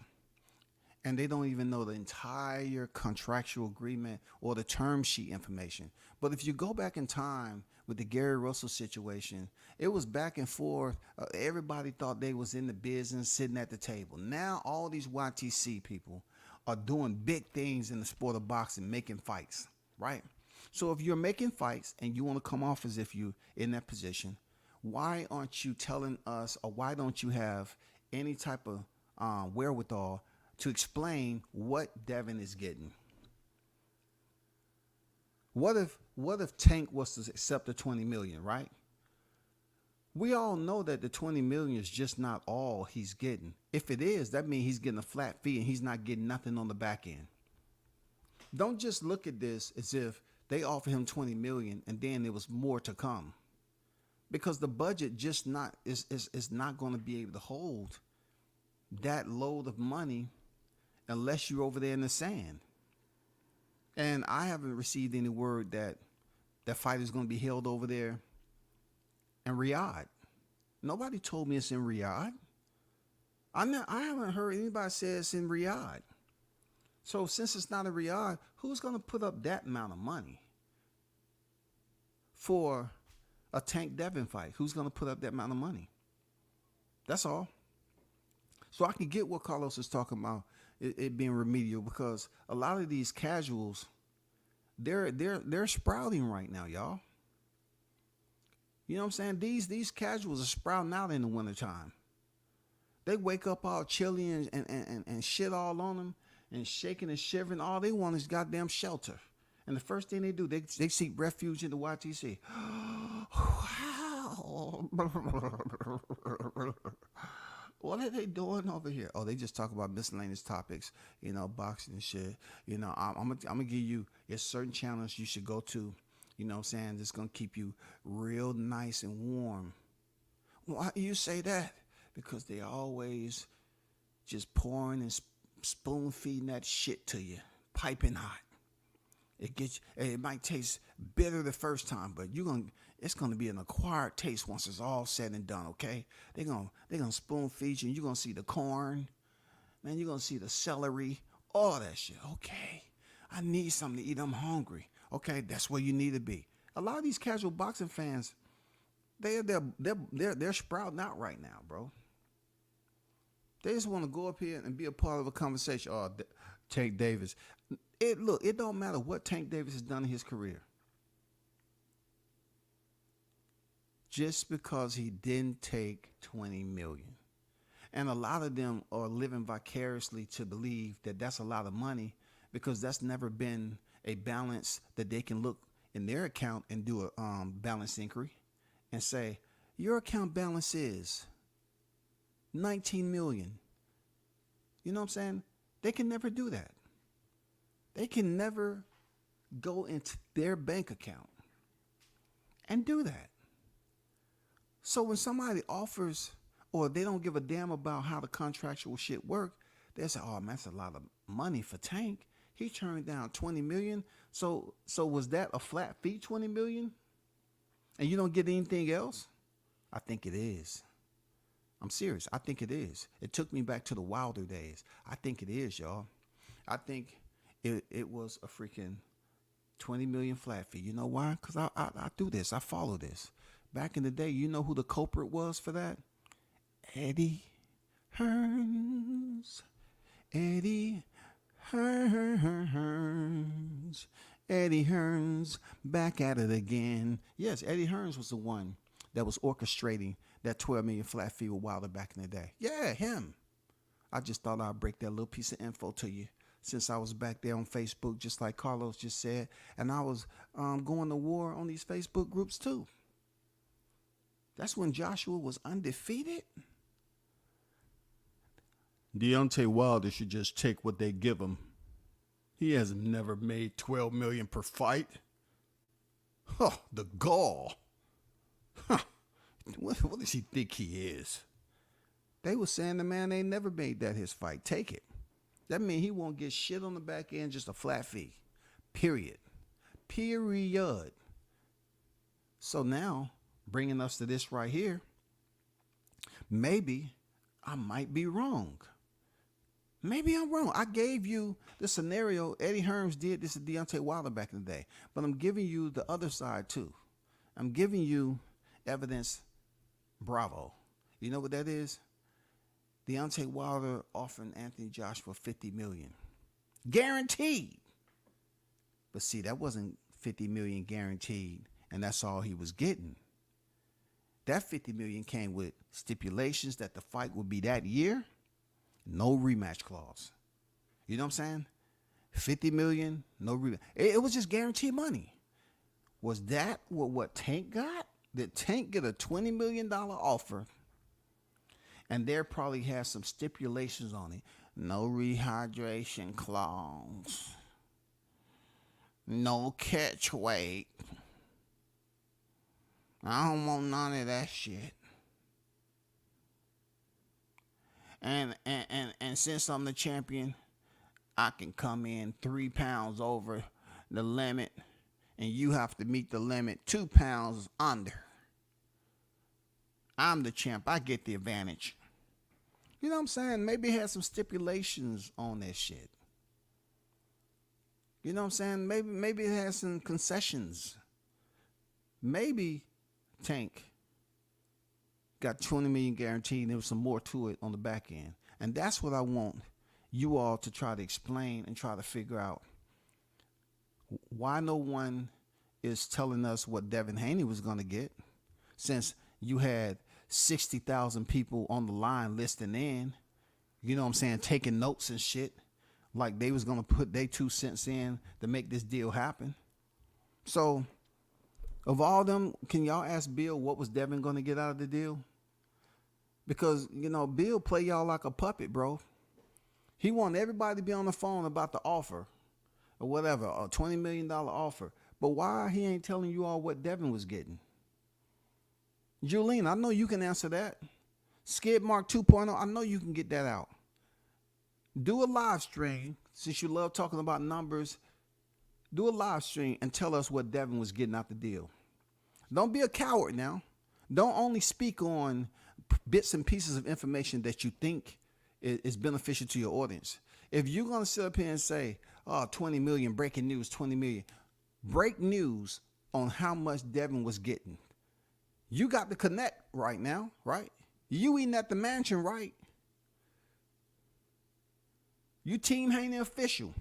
and they don't even know the entire contractual agreement or the term sheet information. But if you go back in time with the Gary Russell situation, it was back and forth. Everybody thought they was in the business sitting at the table. Now all these YTC people are doing big things in the sport of boxing, making fights, right? So if you're making fights and you want to come off as if you're in that position, why aren't you telling us, or why don't you have any type of wherewithal to explain what Devin is getting? What if Tank was to accept the 20 million, right? We all know that the 20 million is just not all he's getting. If it is, that means he's getting a flat fee and he's not getting nothing on the back end. Don't just look at this as if they offer him 20 million and then there was more to come. Because the budget just not is not going to be able to hold that load of money unless you're over there in the sand. And I haven't received any word that that fight is going to be held over there in Riyadh. Nobody told me it's in Riyadh. I haven't heard anybody say it's in Riyadh. So since it's not in Riyadh, who's going to put up that amount of money for a Tank Devin fight? Who's going to put up that amount of money? That's all. So I can get what Carlos is talking about, it being remedial, because a lot of these casuals, they're sprouting right now, y'all. You know what I'm saying? These casuals are sprouting out in the wintertime. They wake up all chilly and shit all on them and shaking and shivering. All they want is goddamn shelter. And the first thing they do, they seek refuge in the YTC. Wow. What are they doing over here? Oh, they just talk about miscellaneous topics, you know, boxing and shit. You know, I'm gonna give you certain channels you should go to, you know what I'm saying, that's gonna keep you real nice and warm. Why do you say that? Because they always just pouring and spoon feeding that shit to you, piping hot. It might taste bitter the first time, but it's gonna be an acquired taste once it's all said and done. Okay, they're gonna spoon feed you, and you're gonna see the corn, man. You're gonna see the celery, all that shit. Okay, I need something to eat. I'm hungry. Okay, that's where you need to be. A lot of these casual boxing fans, they're sprouting out right now, bro. They just want to go up here and be a part of a conversation. Oh, Tank Davis. It don't matter what Tank Davis has done in his career. Just because he didn't take 20 million. And a lot of them are living vicariously to believe that that's a lot of money, because that's never been a balance that they can look in their account and do a balance inquiry and say, your account balance is 19 million. You know what I'm saying? They can never do that. They can never go into their bank account and do that. So when somebody offers, or they don't give a damn about how the contractual shit work, they say, oh man, that's a lot of money for Tank. He turned down 20 million. So was that a flat fee, 20 million? And you don't get anything else? I think it is. I'm serious. I think it is. It took me back to the Wilder days. I think it is, y'all. I think it was a freaking 20 million flat fee. You know why? Because I do this. I follow this. Back in the day, you know who the culprit was for that? Eddie Hearns. Eddie Hearns. Eddie Hearns back at it again. Yes, Eddie Hearns was the one that was orchestrating That 12 million flat fee with Wilder back in the day. Yeah, him. I just thought I'd break that little piece of info to you since I was back there on Facebook, just like Carlos just said. And I was going to war on these Facebook groups too. That's when Joshua was undefeated. Deontay Wilder should just take what they give him. He has never made $12 million per fight. Huh, the gall. Huh. What does he think he is? They were saying the man ain't never made that his fight. Take it. That means he won't get shit on the back end, just a flat fee. Period. Period. So now, bringing us to this right here, maybe I might be wrong. Maybe I'm wrong. I gave you the scenario. Eddie Hearns did this to Deontay Wilder back in the day. But I'm giving you the other side too. I'm giving you evidence. Bravo. You know what that is? Deontay Wilder offering Anthony Joshua $50 million. Guaranteed. But see, that wasn't $50 million guaranteed, and that's all he was getting. That $50 million came with stipulations that the fight would be that year. No rematch clause. You know what I'm saying? $50 million, no rematch. It was just guaranteed money. Was that what Tank got? Did Tank get a $20 million offer? And there probably has some stipulations on it. No rehydration clause. No catch weight. I don't want none of that shit. And since I'm the champion, I can come in 3 pounds over the limit, and you have to meet the limit 2 pounds under. I'm the champ. I get the advantage. You know what I'm saying? Maybe it has some stipulations on that shit. You know what I'm saying? Maybe it has some concessions. Maybe Tank got $20 million guaranteed, and there was some more to it on the back end. And that's what I want you all to try to explain and try to figure out. Why no one is telling us what Devin Haney was going to get, since you had 60,000 people on the line listening in, you know what I'm saying, taking notes and shit, like they was going to put their 2 cents in to make this deal happen. So, of all them, can y'all ask Bill what was Devin going to get out of the deal? Because, you know, Bill play y'all like a puppet, bro. He wanted everybody to be on the phone about the offer or whatever, a $20 million offer. But why he ain't telling you all what Devin was getting? Julene, I know you can answer that. Skid Mark 2.0, I know you can get that out. Do a live stream, since you love talking about numbers. Do a live stream and tell us what Devin was getting out the deal. Don't be a coward now. Don't only speak on bits and pieces of information that you think is beneficial to your audience. If you're going to sit up here and say, oh, 20 million, breaking news, 20 million, break news on how much Devin was getting. You got to connect right now, right? You eating at the mansion, right? You team Haney official.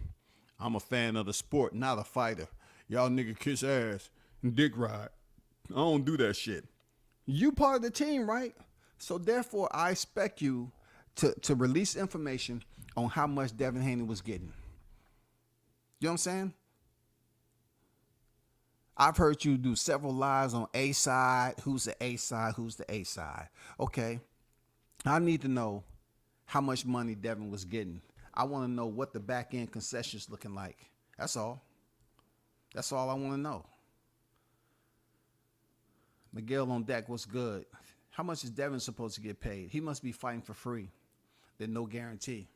I'm a fan of the sport, not a fighter. Y'all nigga kiss ass and dick ride. I don't do that shit. You part of the team, right? So therefore, I expect you to release information on how much Devin Haney was getting. You know what I'm saying? I've heard you do several lives on A side. Who's the A side? Who's the A side? Okay. I need to know how much money Devin was getting. I want to know what the back end concessions looking like. That's all. That's all I want to know. Miguel on deck, what's good? How much is Devin supposed to get paid? He must be fighting for free. There's no guarantee.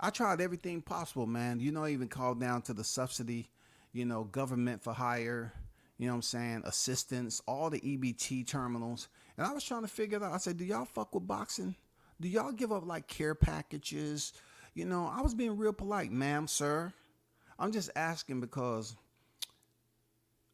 I tried everything possible, man. You know, I even called down to the subsidy, you know, government for hire, you know what I'm saying, assistance, all the EBT terminals. And I was trying to figure it out. I said, do y'all fuck with boxing? Do y'all give up like care packages? You know, I was being real polite, ma'am, sir. I'm just asking because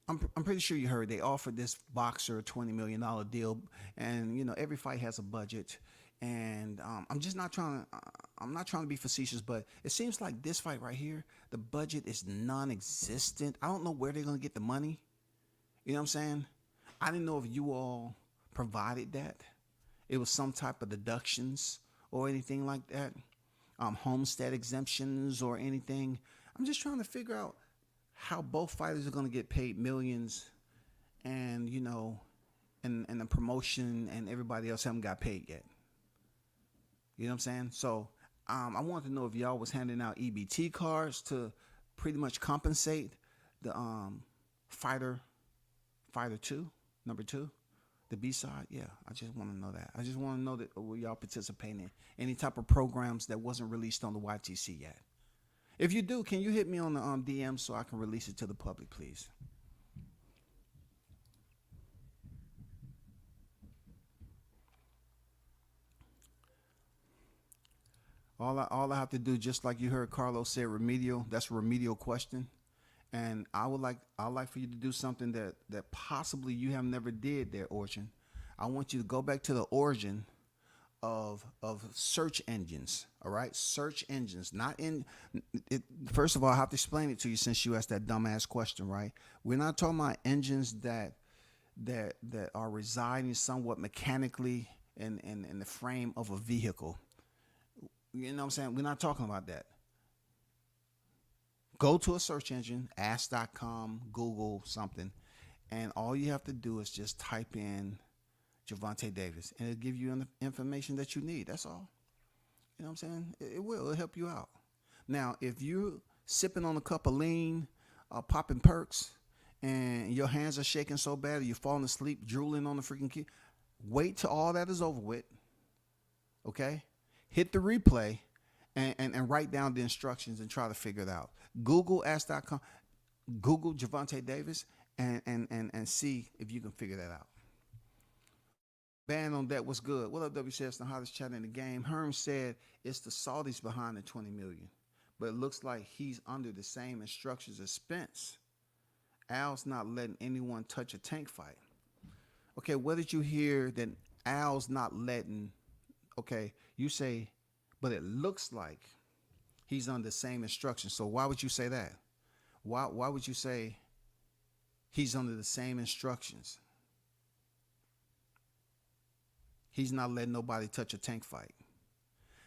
I'm pretty sure you heard they offered this boxer a $20 million deal, and you know every fight has a budget. And I'm not trying to be facetious, but it seems like this fight right here, the budget is non-existent. I don't know where they're gonna get the money. You know what I'm saying? I didn't know if you all provided that. it was some type of deductions or anything like that, homestead exemptions or anything. I'm just trying to figure out how both fighters are going to get paid millions, and and the promotion and everybody else haven't got paid yet. You know what I'm saying? So I wanted to know if y'all was handing out EBT cards to pretty much compensate the fighter two, number two, the B side. Yeah, I just want to know that. I just want to know that were y'all participating in any type of programs that wasn't released on the YTC yet. If you do, can you hit me on the DM so I can release it to the public, please? All I have to do, just like you heard Carlos say, remedial. That's a remedial question, and I'd like for you to do something that possibly you have never did there, Origin. I want you to go back to the origin of search engines. All right, search engines, not in it. First of all, I have to explain it to you since you asked that dumbass question. Right, we're not talking about engines that are residing somewhat mechanically in the frame of a vehicle. You know what I'm saying? We're not talking about that. Go to a search engine, ask.com, Google something, and all you have to do is just type in Gervonta Davis, and it'll give you the information that you need. That's all. You know what I'm saying? It'll help you out. Now, if you're sipping on a cup of lean, popping perks, and your hands are shaking so bad, or you're falling asleep, drooling on the freaking key, wait till all that is over with. Okay? Hit the replay and write down the instructions and try to figure it out. Google ask.com, Google Gervonta Davis, and see if you can figure that out. Ban on that was good. What up, WCS? The hottest chat in the game. Herm said it's the Saudis behind the $20 million, but it looks like he's under the same instructions as Spence. Al's not letting anyone touch a tank fight. Okay, what did you hear that Al's not letting? Okay, you say, but it looks like he's under the same instructions. So why would you say that? Why would you say he's under the same instructions? He's not letting nobody touch a tank fight.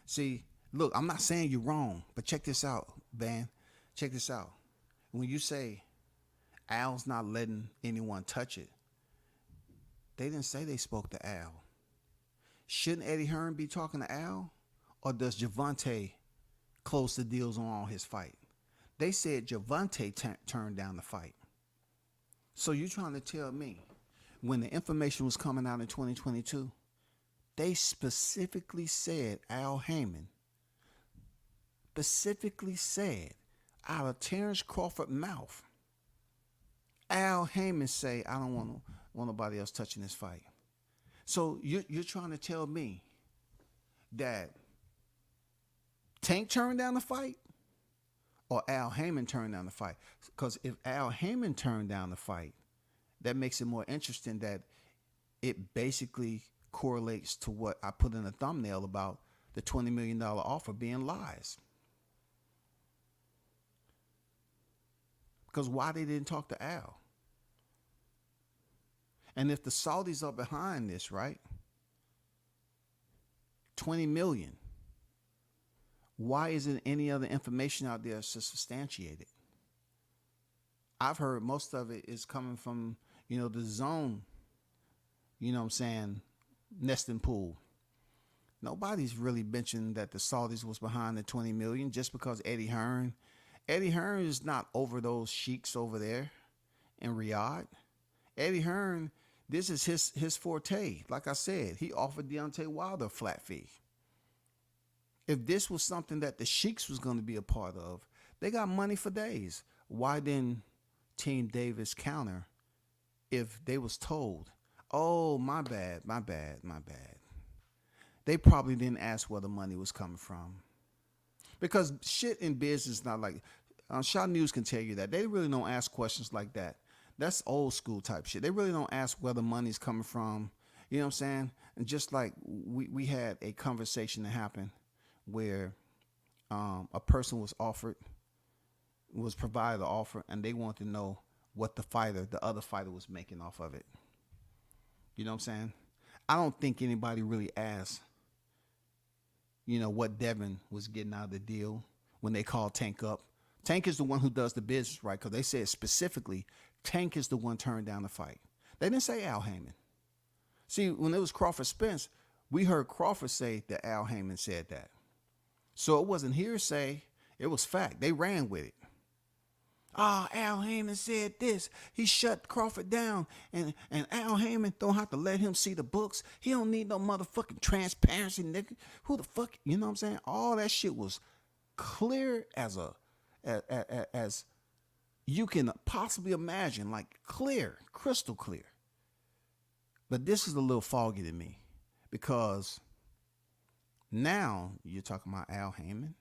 See, look, I'm not saying you're wrong, but check this out, Van. Check this out. When you say Al's not letting anyone touch it, they didn't say they spoke to Al. Shouldn't Eddie Hearn be talking to Al? Or does Gervonta close the deals on all his fight? They said Gervonta turned down the fight. So you're trying to tell me when the information was coming out in 2022, they specifically said Al Heyman specifically said out of Terrence Crawford's mouth, Al Heyman say, I don't want nobody else touching this fight. So you're trying to tell me that Tank turned down the fight or Al Heyman turned down the fight? Because if Al Heyman turned down the fight, that makes it more interesting that it basically correlates to what I put in the thumbnail about the $20 million offer being lies. Because why they didn't talk to Al? And if the Saudis are behind this, right? 20 million. Why isn't any other information out there to substantiate it? I've heard most of it is coming from, the zone, what I'm saying, nesting pool. Nobody's really mentioned that the Saudis was behind the 20 million just because Eddie Hearn is not over those sheiks over there in Riyadh. Eddie Hearn, this is his forte. Like I said, he offered Deontay Wilder a flat fee. If this was something that the sheiks was going to be a part of, they got money for days. Why didn't Team Davis counter if they was told, oh, my bad. They probably didn't ask where the money was coming from. Because shit in business, not like, Shaw News can tell you that. They really don't ask questions like that. That's old school type shit. They really don't ask where the money's coming from. You know what I'm saying? And just like we had a conversation that happened where a person was provided an offer, and they wanted to know what the other fighter was making off of it. You know what I'm saying? I don't think anybody really asked, what Devin was getting out of the deal when they called Tank up. Tank is the one who does the business, right? Because they said specifically, Tank is the one turned down the fight. They didn't say Al Heyman. See, when it was Crawford Spence, we heard Crawford say that Al Heyman said that. So it wasn't hearsay. It was fact. They ran with it. Al Heyman said this. He shut Crawford down. And Al Heyman don't have to let him see the books. He don't need no motherfucking transparency, nigga. Who the fuck? You know what I'm saying? All that shit was clear as you can possibly imagine. Like clear, crystal clear. But this is a little foggy to me. Because now you're talking about Al Heyman.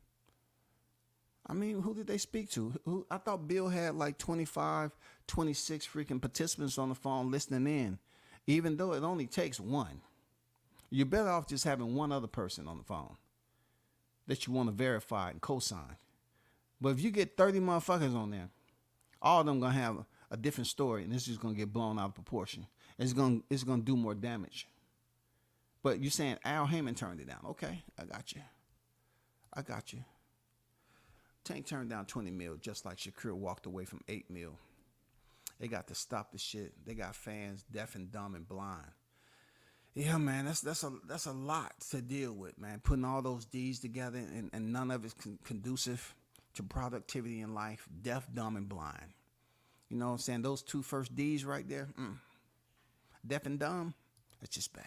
I mean, who did they speak to? I thought Bill had like 25, 26 freaking participants on the phone listening in, even though it only takes one. You're better off just having one other person on the phone that you want to verify and co-sign. But if you get 30 motherfuckers on there, all of them going to have a different story, and this is going to get blown out of proportion. It's going to do more damage. But you're saying Al Heyman turned it down. Okay, I got you. Tank turned down 20 mil just like Shakur walked away from 8 mil. They got to stop the shit. They got fans deaf and dumb and blind. Yeah, man, that's a lot to deal with, man. Putting all those D's together and none of it's conducive to productivity in life. Deaf, dumb, and blind. You know what I'm saying? Those two first D's right there. Deaf and dumb. That's just bad.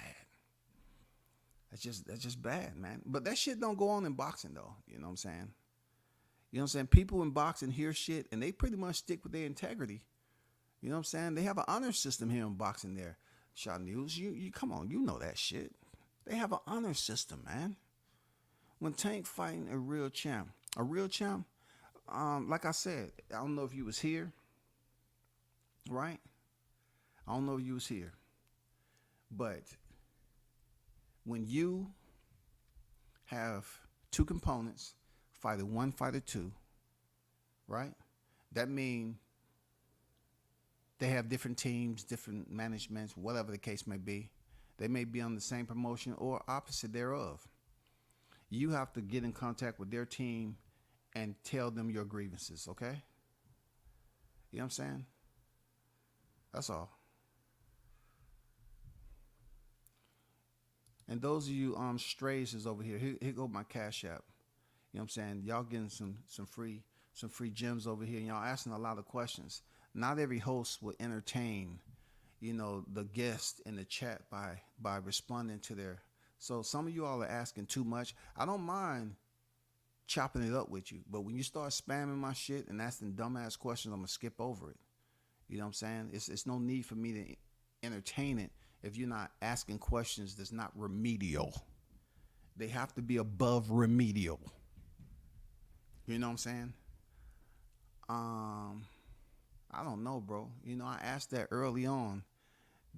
That's just bad, man. But that shit don't go on in boxing though. You know what I'm saying? You know what I'm saying? People in boxing hear shit and they pretty much stick with their integrity. You know what I'm saying? They have an honor system here in boxing there. Shot News, you come on, you know that shit. They have an honor system, man. When Tank fighting a real champ, like I said, I don't know if you was here, right? I don't know if you was here. But when you have two components, fighter one, fighter two, right? That means they have different teams, different managements, whatever the case may be. They may be on the same promotion or opposite thereof. You have to get in contact with their team and tell them your grievances, okay? You know what I'm saying? That's all. And those of you strays is over here, here go my Cash App. You know what I'm saying? Y'all getting some free gems over here, and y'all asking a lot of questions. Not every host will entertain, the guest in the chat by responding to their. So some of you all are asking too much. I don't mind chopping it up with you, but when you start spamming my shit and asking dumbass questions, I'm gonna skip over it. You know what I'm saying? It's no need for me to entertain it if you're not asking questions that's not remedial. They have to be above remedial. You know what I'm saying? I don't know, bro. I asked that early on.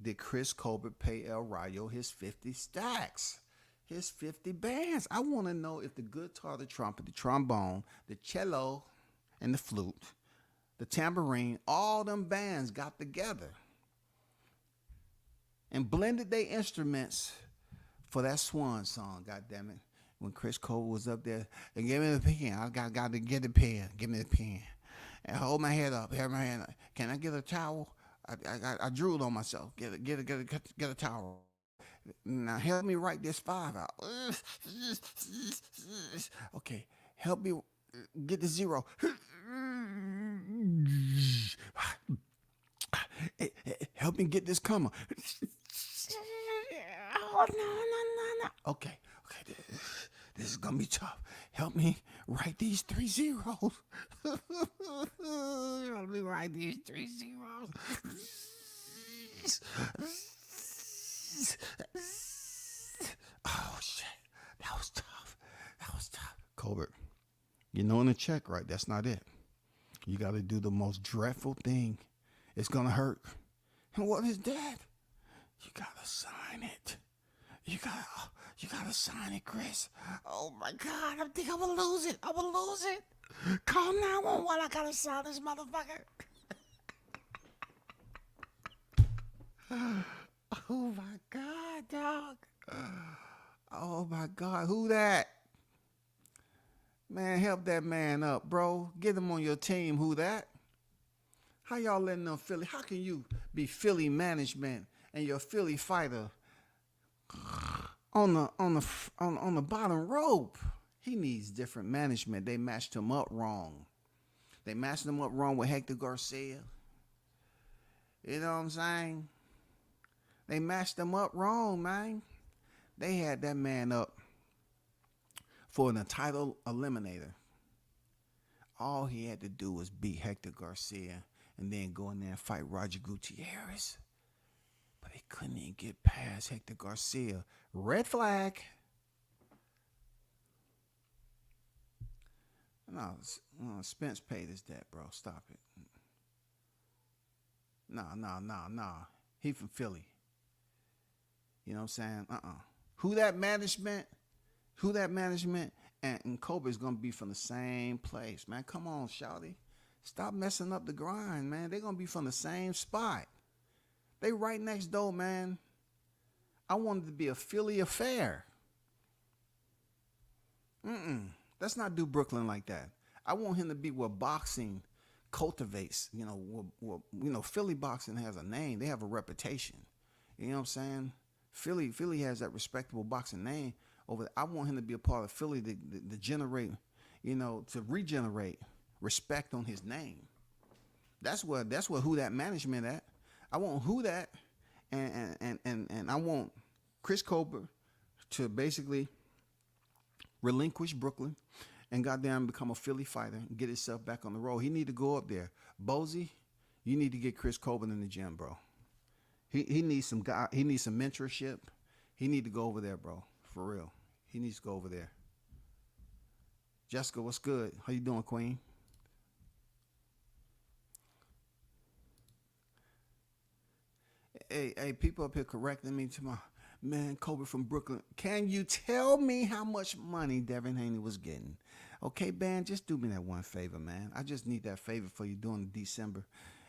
Did Chris Colbert pay El Rayo his 50 stacks? His 50 bands? I want to know if the guitar, the trumpet, the trombone, the cello, and the flute, the tambourine, all them bands got together and blended their instruments for that swan song, goddammit. When Chris Colbert was up there, and give me the pen. I got to get the pen. Give me the pen. And hold my head up. Hold my head up. Can I get a towel? I drooled on myself. Get a towel. Now help me write this 5 out. Okay, help me get the 0. Help me get this comma. Oh, no. Okay. This is gonna be tough. Help me write these 3 zeros. Help me write these 3 zeros. Oh shit, that was tough. Colbert, in the check, right? That's not it. You got to do the most dreadful thing. It's gonna hurt. And what is that? You gotta sign it. You gotta sign it, Chris. Oh my God, I think I'm gonna lose it. Call 911. I gotta sign this motherfucker. Oh my God, dog. Oh my God, who that? Man, help that man up, bro. Get him on your team. Who that? How y'all letting them Philly? How can you be Philly management and your Philly fighter on the bottom rope? He needs different management. They matched him up wrong. They matched him up wrong with Hector Garcia. You know what I'm saying? They matched him up wrong, man. They had that man up for an title eliminator. All he had to do was beat Hector Garcia and then go in there and fight Roger Gutierrez. But he couldn't even get past Hector Garcia. Red flag. No, Spence paid his debt, bro. Stop it. Nah. He from Philly. You know what I'm saying? Who that management? And Colbert's going to be from the same place, man. Come on, shawty. Stop messing up the grind, man. They're going to be from the same spot. They right next door, man. I wanted to be a Philly affair. Let's not do Brooklyn like that. I want him to be where boxing cultivates. Philly boxing has a name. They have a reputation. You know what I'm saying? Philly has that respectable boxing name over there. I want him to be a part of Philly to generate, to regenerate respect on his name. That's what who that management at. I want who that and I want Chris Colbert to basically relinquish Brooklyn and goddamn become a Philly fighter and get himself back on the road. He need to go up there. Bozy, you need to get Chris Colbert in the gym, bro. He needs some guy. He needs some mentorship. He need to go over there, bro. For real. He needs to go over there. Jessica, what's good? How you doing, Queen? Hey, people up here correcting me to my man, Colbert from Brooklyn. Can you tell me how much money Devin Haney was getting? Okay, man, just do me that one favor, man. I just need that favor for you during December.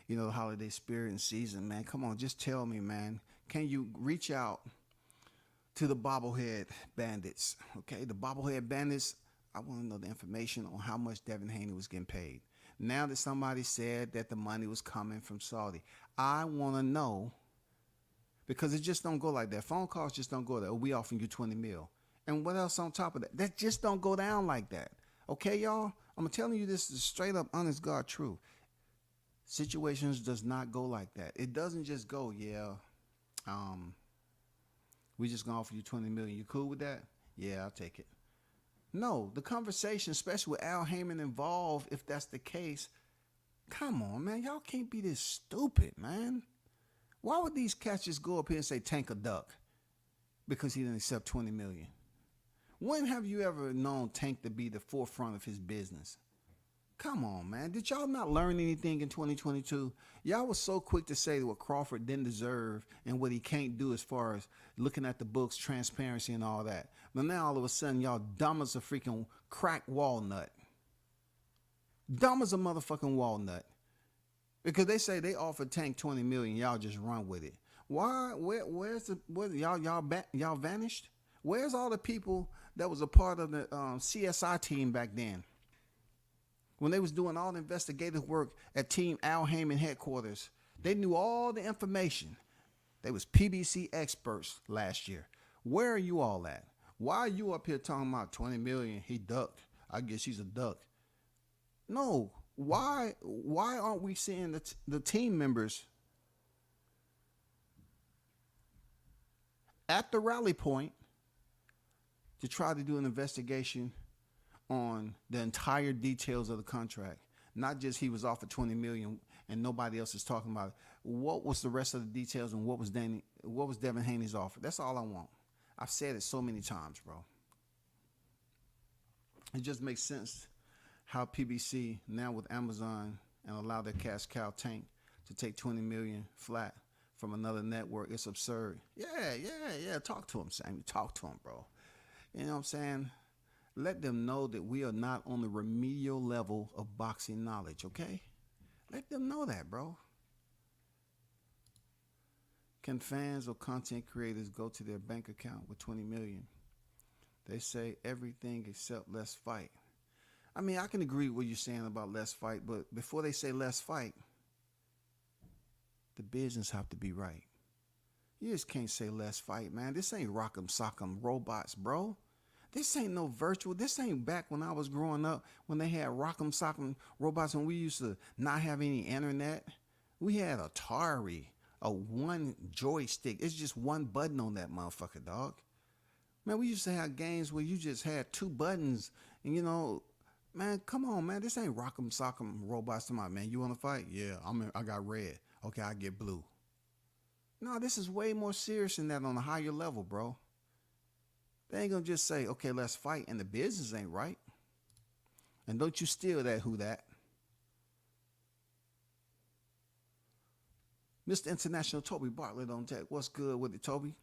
The holiday spirit and season, man. Come on, just tell me, man. Can you reach out to the bobblehead bandits? Okay, the bobblehead bandits, I want to know the information on how much Devin Haney was getting paid. Now that somebody said that the money was coming from Saudi, I want to know, because it just don't go like that. Phone calls just don't go there. We offering you 20 mil. And what else on top of that? That just don't go down like that. Okay, y'all? I'm telling you this is straight up, honest God truth. Situations does not go like that. It doesn't just go, we just gonna offer you 20 million. You cool with that? Yeah, I'll take it. No, the conversation, especially with Al Heyman involved, if that's the case, come on, man. Y'all can't be this stupid, man. Why would these cats just go up here and say Tank a duck because he didn't accept 20 million? When have you ever known Tank to be the forefront of his business? Come on, man. Did y'all not learn anything in 2022? Y'all was so quick to say what Crawford didn't deserve and what he can't do as far as looking at the books, transparency, and all that. But now all of a sudden, y'all dumb as a freaking cracked walnut. Dumb as a motherfucking walnut. Because they say they offered Tank 20 million, y'all just run with it. Why? Where's y'all vanished? Where's all the people that was a part of the CSI team back then? When they was doing all the investigative work at Team Al Heyman headquarters, they knew all the information. They was PBC experts last year. Where are you all at? Why are you up here talking about 20 million? He ducked. I guess he's a duck. No. Why aren't we seeing the team members at the rally point to try to do an investigation on the entire details of the contract? Not just he was offered 20 million and nobody else is talking about it. What was the rest of the details and what was Devin Haney's offer? That's all I want. I've said it so many times, bro. It just makes sense how PBC now with Amazon and allow their cash cow Tank to take 20 million flat from another network. It's absurd. Yeah. Talk to him, Sammy. Talk to him, bro. You know what I'm saying? Let them know that we are not on the remedial level of boxing knowledge, okay? Let them know that, bro. Can fans or content creators go to their bank account with 20 million? They say everything except let's fight. I mean, I can agree with what you're saying about let's fight, but before they say let's fight, the business have to be right. You just can't say let's fight, man. This ain't rock'em sock'em robots, bro. This ain't no virtual. This ain't back when I was growing up when they had rock'em sock'em robots and we used to not have any internet. We had Atari, a one joystick. It's just one button on that motherfucker, dog. Man, we used to have games where you just had two buttons and, you know, man, come on, man. This ain't rock'em sock'em robots. Come on, man. You want to fight? Yeah, I got red. Okay, I get blue. No, this is way more serious than that on a higher level, bro. They ain't gonna just say, okay, let's fight, and the business ain't right. And don't you steal that who-dat. Mr. International Toby Bartlett on deck. What's good with it, Toby?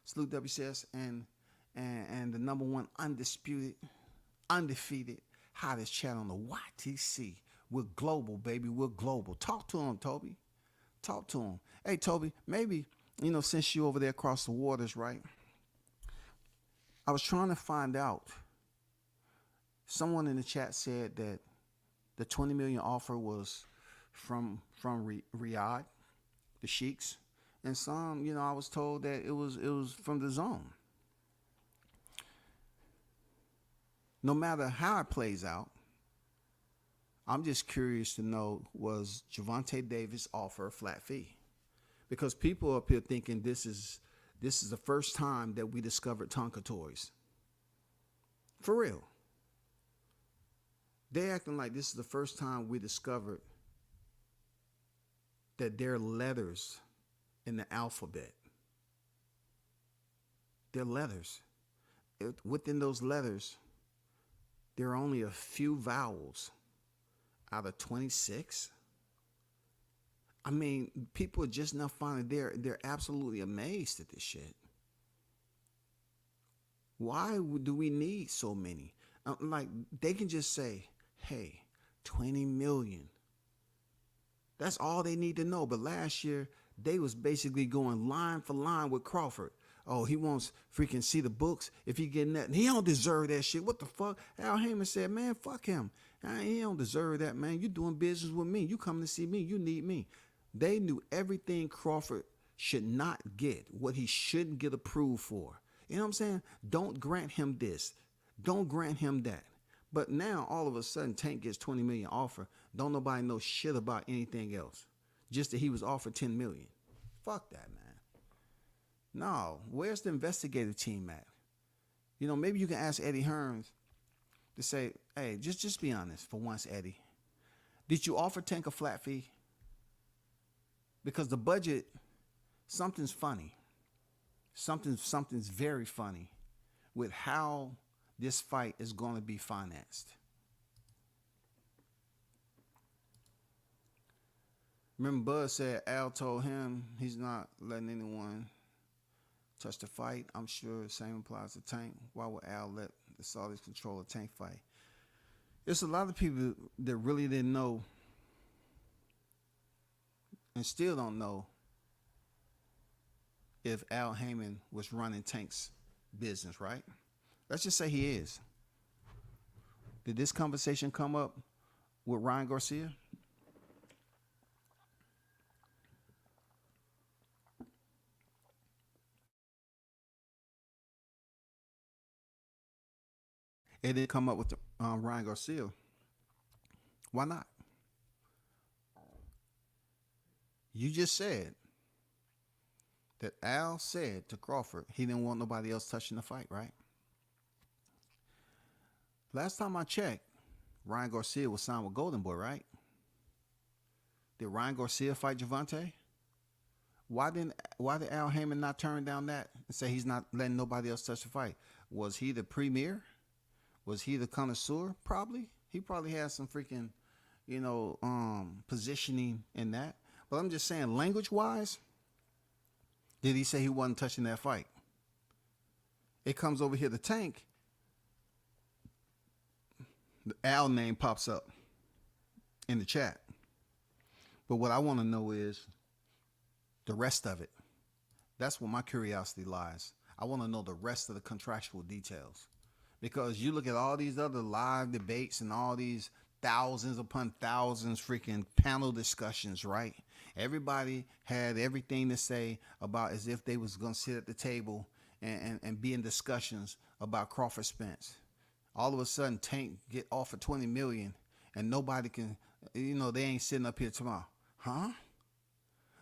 Salute WCS and the number one undisputed, undefeated, hottest chat on the YTC. We're global, baby. We're global. Talk to him, Toby. Talk to him. Hey, Toby, maybe, you know, since you over there across the waters, right? I was trying to find out. Someone in the chat said that the 20 million offer was from Riyadh, the sheiks, and some, you know, I was told that it was from the zone. No matter how it plays out, I'm just curious to know, was Gervonta Davis offer a flat fee? Because people are up here thinking this is the first time that we discovered Tonka toys. For real. They acting like this is the first time we discovered that there are letters in the alphabet. They're letters. Within those letters, there are only a few vowels out of 26. I mean, people are just now finding they're absolutely amazed at this shit. Why do we need so many? Like, they can just say, hey, 20 million. That's all they need to know. But last year, they was basically going line for line with Crawford. Oh, he wants freaking see the books. If he getting that, he don't deserve that shit. What the fuck? Al Heyman said, man, fuck him. He don't deserve that, man. You doing business with me. You coming to see me. You need me. They knew everything Crawford should not get, what he shouldn't get approved for. You know what I'm saying? Don't grant him this. Don't grant him that. But now, all of a sudden, Tank gets 20 million offer. Don't nobody know shit about anything else. Just that he was offered 10 million. Fuck that, man. No, where's the investigative team at? You know, maybe you can ask Eddie Hearns to say, hey, just be honest for once, Eddie. Did you offer Tank a flat fee? Because the budget, something's funny. Something's very funny with how this fight is going to be financed. Remember Bud said Al told him he's not letting anyone touch the fight. I'm sure the same applies to Tank. Why would Al let the Saudis control a Tank fight? There's a lot of people that really didn't know and still don't know if Al Heyman was running Tank's business, right? Let's just say he is. Did this conversation come up with Ryan Garcia? It didn't come up with Ryan Garcia. Why not? You just said that Al said to Crawford he didn't want nobody else touching the fight, right? Last time I checked, Ryan Garcia was signed with Golden Boy, right? Did Ryan Garcia fight Gervonta? Why did Al Heyman not turn down that and say he's not letting nobody else touch the fight? Was he the premier? Was he the connoisseur? Probably. He probably had some freaking, positioning in that. But I'm just saying, language-wise, did he say he wasn't touching that fight? It comes over here to Tank. The Al name pops up in the chat. But what I want to know is the rest of it. That's where my curiosity lies. I want to know the rest of the contractual details. Because you look at all these other live debates and all these thousands upon thousands freaking panel discussions, right? Everybody had everything to say about as if they was going to sit at the table and be in discussions about Crawford Spence. All of a sudden, Tank get offered $20 million and nobody can, they ain't sitting up here tomorrow. Huh?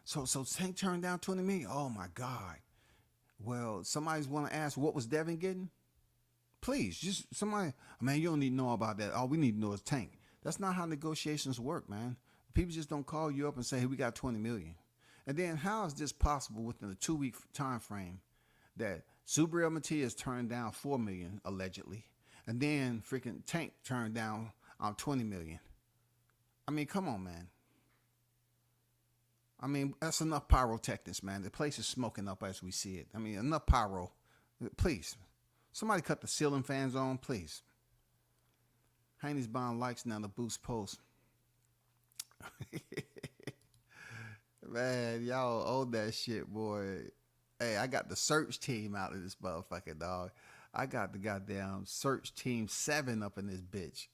So Tank turned down $20 million? Oh my God. Well, somebody's want to ask, what was Devin getting? Please, just somebody, man, you don't need to know about that. All we need to know is Tank. That's not how negotiations work, man. People just don't call you up and say, hey, we got $20 million. And then how is this possible within a 2-week time frame that Subriel Matias turned down $4 million, allegedly, and then freaking Tank turned down $20 million? I mean, come on, man. I mean, that's enough pyrotechnics, man. The place is smoking up as we see it. I mean, enough pyro. Please. Somebody cut the ceiling fans on, please. Haney's buying likes now to boost posts. Man, y'all own that shit, boy. Hey, I got the search team out of this motherfucker, dog. I got the goddamn search team 7 up in this bitch.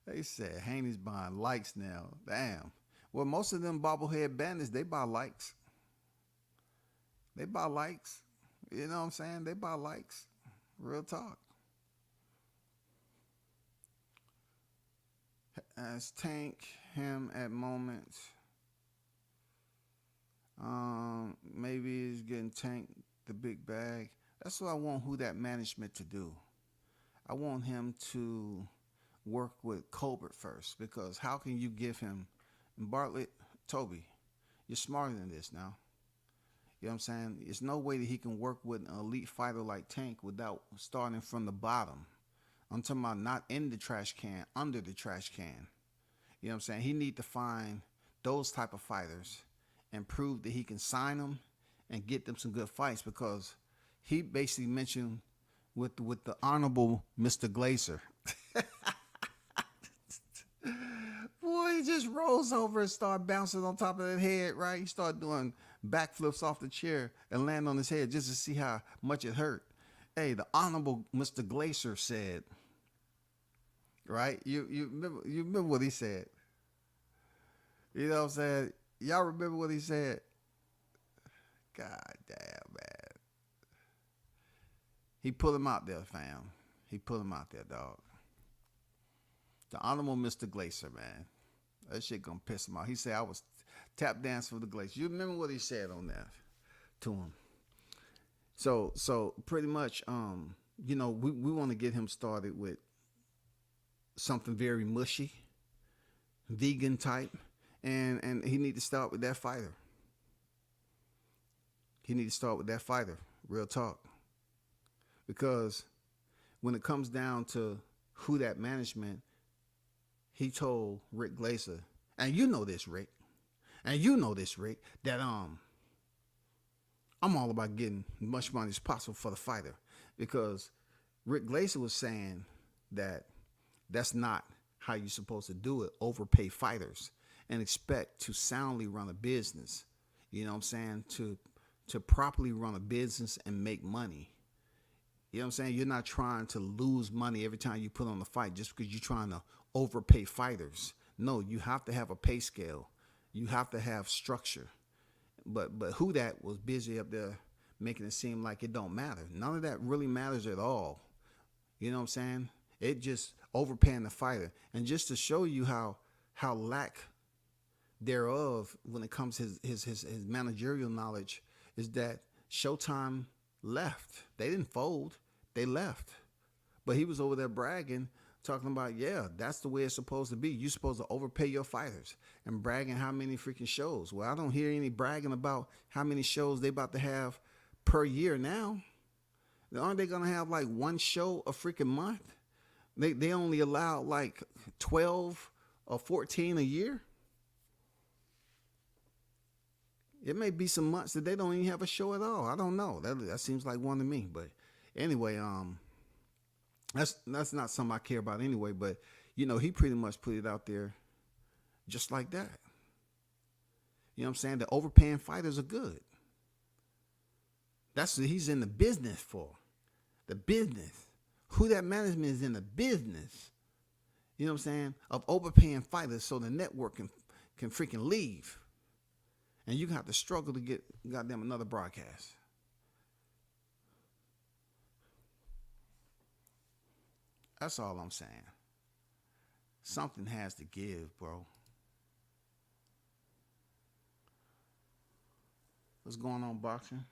They said Haney's buying likes now. Damn. Well, most of them bobblehead bandits, they buy likes. They buy likes. You know what I'm saying? They buy likes. Real talk. As Tank him at moments. Maybe he's getting Tank the big bag. That's what I want WHO-DAT management to do. I want him to work with Colbert first, because how can you give him, and Bartlett, Toby, you're smarter than this now. You know what I'm saying? There's no way that he can work with an elite fighter like Tank without starting from the bottom. I'm talking about not in the trash can, under the trash can. You know what I'm saying? He need to find those type of fighters and prove that he can sign them and get them some good fights, because he basically mentioned with the honorable Mr. Glazer. Boy, he just rolls over and start bouncing on top of that head, right? He start doing backflips off the chair and land on his head just to see how much it hurt. Hey, the honorable Mr. Glazer said, right? You remember what he said? You know what I'm saying? Y'all remember what he said? God damn, man. He put him out there, fam. He put him out there, dog. The honorable Mr. Glazer, man. That shit gonna piss him off. He said I was tap dance for the Glazer. You remember what he said on that to him? So pretty much, we want to get him started with something very mushy, vegan type, and he need to start with that fighter. He need to start with that fighter. Real talk. Because when it comes down to WHO-DAT management, he told Rick Glazer, and you know this, Rick, that I'm all about getting as much money as possible for the fighter, because Rick Glazer was saying that that's not how you're supposed to do it. Overpay fighters and expect to soundly run a business. You know what I'm saying? To properly run a business and make money. You know what I'm saying? You're not trying to lose money every time you put on a fight just because you're trying to overpay fighters. No, you have to have a pay scale. You have to have structure. But WHO-DAT was busy up there making it seem like it don't matter. None of that really matters at all. You know what I'm saying? It just overpaying the fighter. And just to show you how lack thereof when it comes to his managerial knowledge is that Showtime left. They didn't fold. They left. But he was over there bragging, talking about, yeah, that's the way it's supposed to be. You're supposed to overpay your fighters, and bragging how many freaking shows. Well, I don't hear any bragging about how many shows they about to have per year now. Aren't they going to have like one show a freaking month? They only allow like 12 or 14 a year. It may be some months that they don't even have a show at all. I don't know. That seems like one to me. But anyway, that's not something I care about anyway. But he pretty much put it out there just like that. You know what I'm saying? The overpaying fighters are good. That's what he's in the business for. The business. WHO-DAT management is in the business, you know what I'm saying, of overpaying fighters so the network can freaking leave. And you have to struggle to get goddamn another broadcast. That's all I'm saying. Something has to give, bro. What's going on, boxing?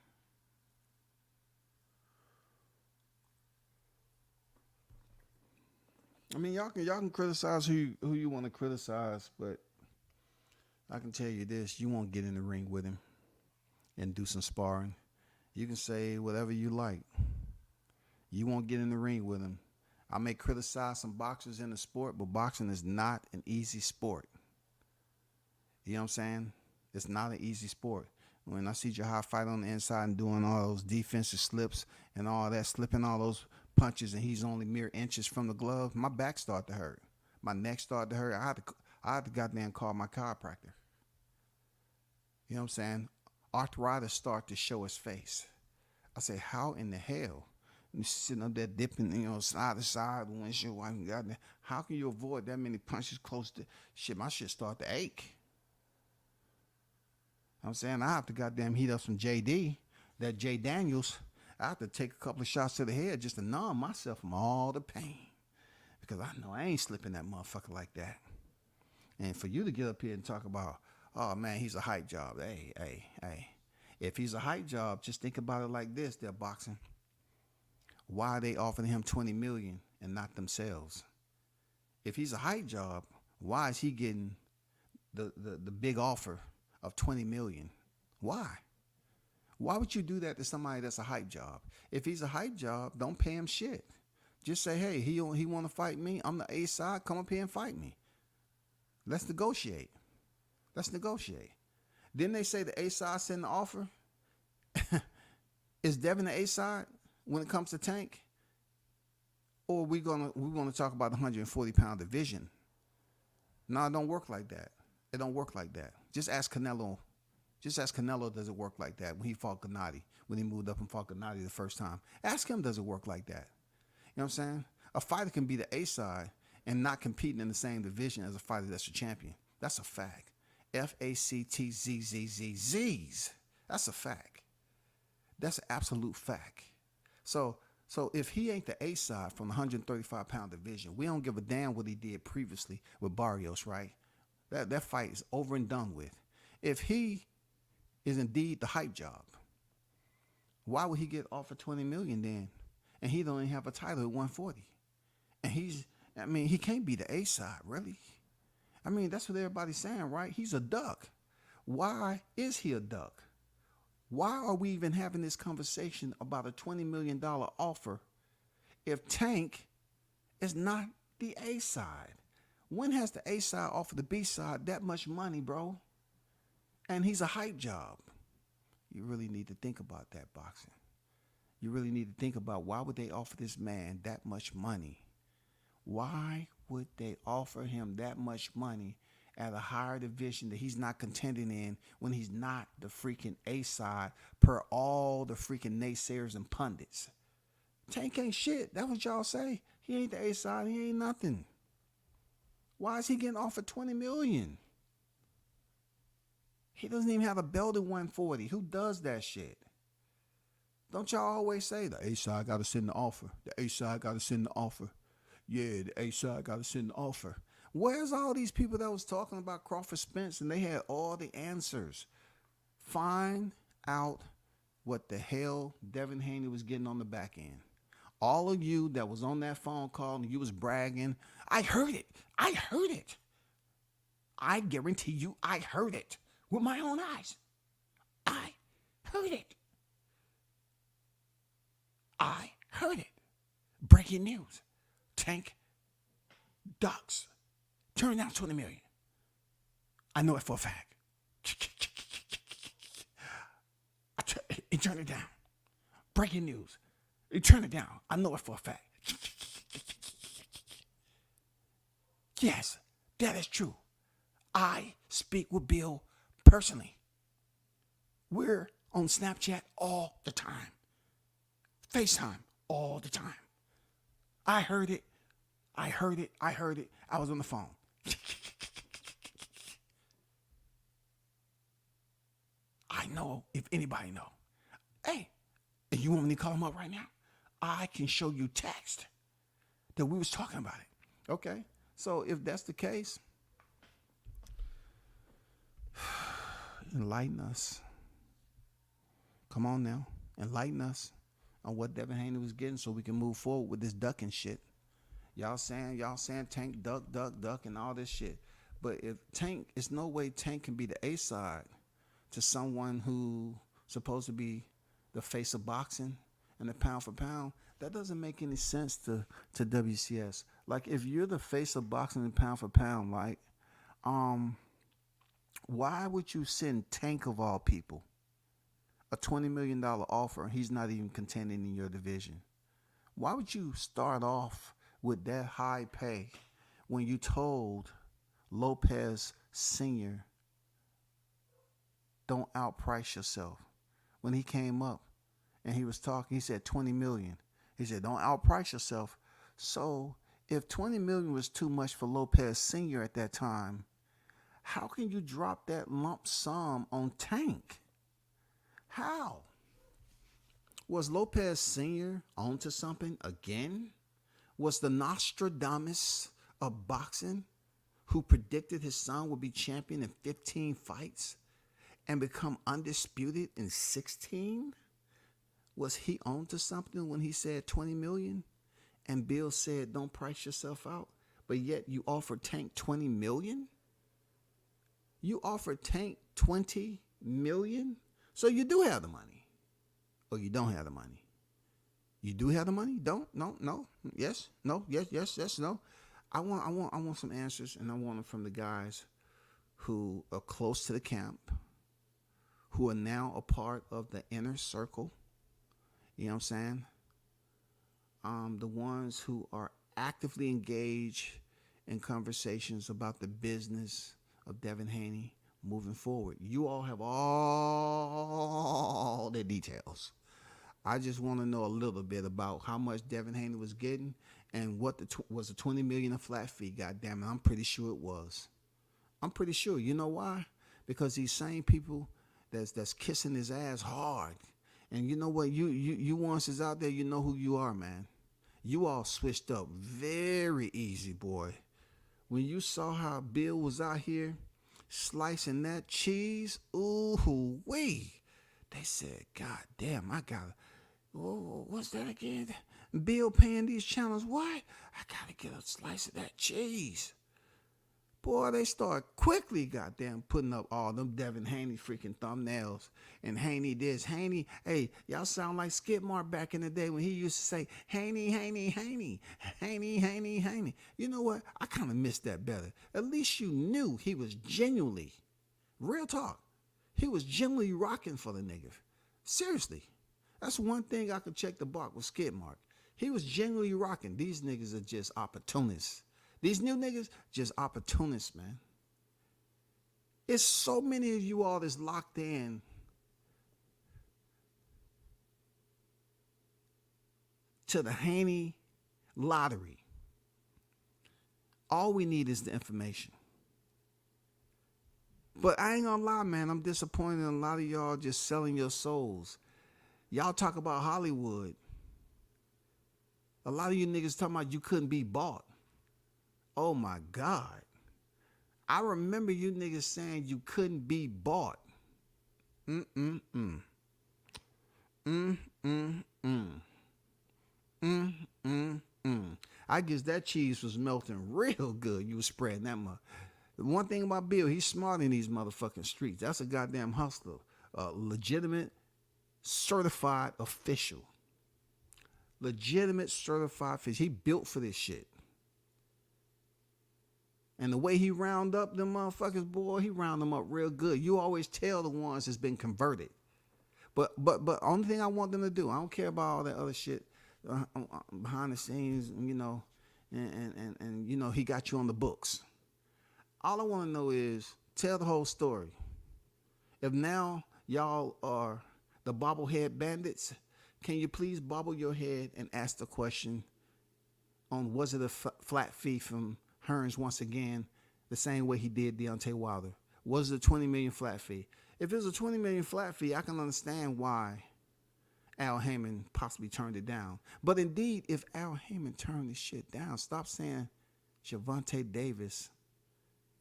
I mean, y'all can criticize who you want to criticize, but I can tell you this: you won't get in the ring with him and do some sparring. You can say whatever you like. You won't get in the ring with him. I may criticize some boxers in the sport, but boxing is not an easy sport. You know what I'm saying? It's not an easy sport. When I see Jahar fight on the inside and doing all those defensive slips and all that, slipping all those punches, and he's only mere inches from the glove, my back started to hurt. My neck started to hurt. I had to goddamn call my chiropractor. You know what I'm saying? Arthritis started to show his face. I say, how in the hell? You sitting up there dipping, you know, side to side, windshield wiping, goddamn. How can you avoid that many punches close to shit? My shit start to ache. You know what I'm saying? I have to goddamn heat up some JD, that J Daniels. I have to take a couple of shots to the head just to numb myself from all the pain. Because I know I ain't slipping that motherfucker like that. And for you to get up here and talk about, oh man, he's a hype job. Hey. If he's a hype job, just think about it like this, they're boxing. Why are they offering him $20 million and not themselves? If he's a hype job, why is he getting the big offer of $20 million? Why? Why would you do that to somebody that's a hype job? If he's a hype job, don't pay him shit. Just say, hey, he want to fight me. I'm the A side. Come up here and fight me. Let's negotiate. Didn't they say the A side sent the offer? Is Devin the A side when it comes to Tank? Or we're gonna talk about the 140-pound division? No, it don't work like that. It don't work like that. Just ask Canelo. Does it work like that when he fought Gennady, when he moved up and fought Gennady the first time? Ask him, does it work like that? You know what I'm saying? A fighter can be the A side and not competing in the same division as a fighter that's a champion. That's a fact. FACTZZZZs. That's a fact. That's an absolute fact. So if he ain't the A side from the 135-pound division, we don't give a damn what he did previously with Barrios, right? That fight is over and done with. If he is indeed the hype job, why would he get offered $20 million then? And he don't even have a title at 140. And he can't be the A side, really. I mean, that's what everybody's saying, right? He's a duck. Why is he a duck? Why are we even having this conversation about a $20 million offer if Tank is not the A side? When has the A side offered the B side that much money, bro? And he's a hype job. You really need to think about that, boxing. You really need to think about, why would they offer this man that much money? Why would they offer him that much money at a higher division that he's not contending in when he's not the freaking A side per all the freaking naysayers and pundits? Tank ain't shit. That's what y'all say. He ain't the A side. He ain't nothing. Why is he getting offered $20 million? He doesn't even have a belt at 140. Who does that shit? Don't y'all always say the A side got to send the offer? The A side got to send the offer. Yeah, the A side got to send the offer. Where's all these people that was talking about Crawford Spence and they had all the answers? Find out what the hell Devin Haney was getting on the back end. All of you that was on that phone call and you was bragging, I heard it. I guarantee you I heard it with my own eyes. I heard it. Breaking news. Tank ducks. Turn down $20 million. I know it for a fact. He turned it down. Breaking news. He turned it down. I know it for a fact. Yes, that is true. I speak with Bill personally. We're on Snapchat all the time. FaceTime all the time. I heard it. I was on the phone. I know if anybody know. Hey, and you want me to call him up right now? I can show you text that we was talking about it. Okay, so if that's the case, enlighten us. Come on now, enlighten us on what Devin Haney was getting so we can move forward with this ducking shit. Y'all saying Tank duck and all this shit. But if Tank, it's no way Tank can be the A side to someone who supposed to be the face of boxing and the pound for pound. That doesn't make any sense to WCS. Like, if you're the face of boxing and pound for pound, like, why would you send Tank of all people a $20 million offer and he's not even contending in your division? Why would you start off with that high pay when you told Lopez Sr. don't outprice yourself? When he came up and he was talking, he said 20 million. He said, don't outprice yourself. So if 20 million was too much for Lopez Sr. at that time, how can you drop that lump sum on Tank? How? Was Lopez Sr. onto something again? Was the Nostradamus of boxing who predicted his son would be champion in 15 fights and become undisputed in 16? Was he onto something when he said 20 million and Bill said don't price yourself out, but yet you offered Tank 20 million? You offered Tank 20 million? So you do have the money. Or you don't have the money. You do have the money? Don't? No. Yes? No? Yes, no. I want some answers, and I want them from the guys who are close to the camp, who are now a part of the inner circle. You know what I'm saying? The ones who are actively engaged in conversations about the business of Devin Haney moving forward. You all have all the details. I just want to know a little bit about how much Devin Haney was getting and what was the 20 million a flat fee. God damn it, I'm pretty sure it was. I'm pretty sure. You know why? Because these same people that's kissing his ass hard. And you know what? You ones is out there, you know who you are, man. You all switched up very easy, boy. When you saw how Bill was out here slicing that cheese, ooh wee. They said, God damn, I gotta, what's that again? Bill paying these channels, what? I gotta get a slice of that cheese. Boy, they start quickly goddamn putting up all them Devin Haney freaking thumbnails. And Haney this, Haney, hey, y'all sound like Skidmark back in the day when he used to say, Haney. You know what? I kind of missed that better. At least you knew he was genuinely, real talk, he was genuinely rocking for the nigga. Seriously. That's one thing I could check the box with Skidmark. He was genuinely rocking. These niggas are just opportunists. These new niggas, just opportunists, man. It's so many of you all that's locked in to the Haney lottery. All we need is the information. But I ain't gonna lie, man, I'm disappointed in a lot of y'all just selling your souls. Y'all talk about Hollywood. A lot of you niggas talking about you couldn't be bought. Oh my God. I remember you niggas saying you couldn't be bought. I guess that cheese was melting real good. You was spreading that much. The one thing about Bill, he's smart in these motherfucking streets. That's a goddamn hustler. Legitimate, certified official. Legitimate, certified official. He built for this shit. And the way he round up them motherfuckers, boy, he round them up real good. You always tell the ones that's been converted. But only thing I want them to do, I don't care about all that other shit behind the scenes, you know, and you know, he got you on the books. All I want to know is tell the whole story. If now y'all are the bobblehead bandits, can you please bobble your head and ask the question on was it a flat fee from Hearns once again, the same way he did Deontay Wilder? Was it a $20 million flat fee? If it was a $20 million flat fee, I can understand why Al Heyman possibly turned it down. But indeed, if Al Heyman turned this shit down, stop saying Gervonta Davis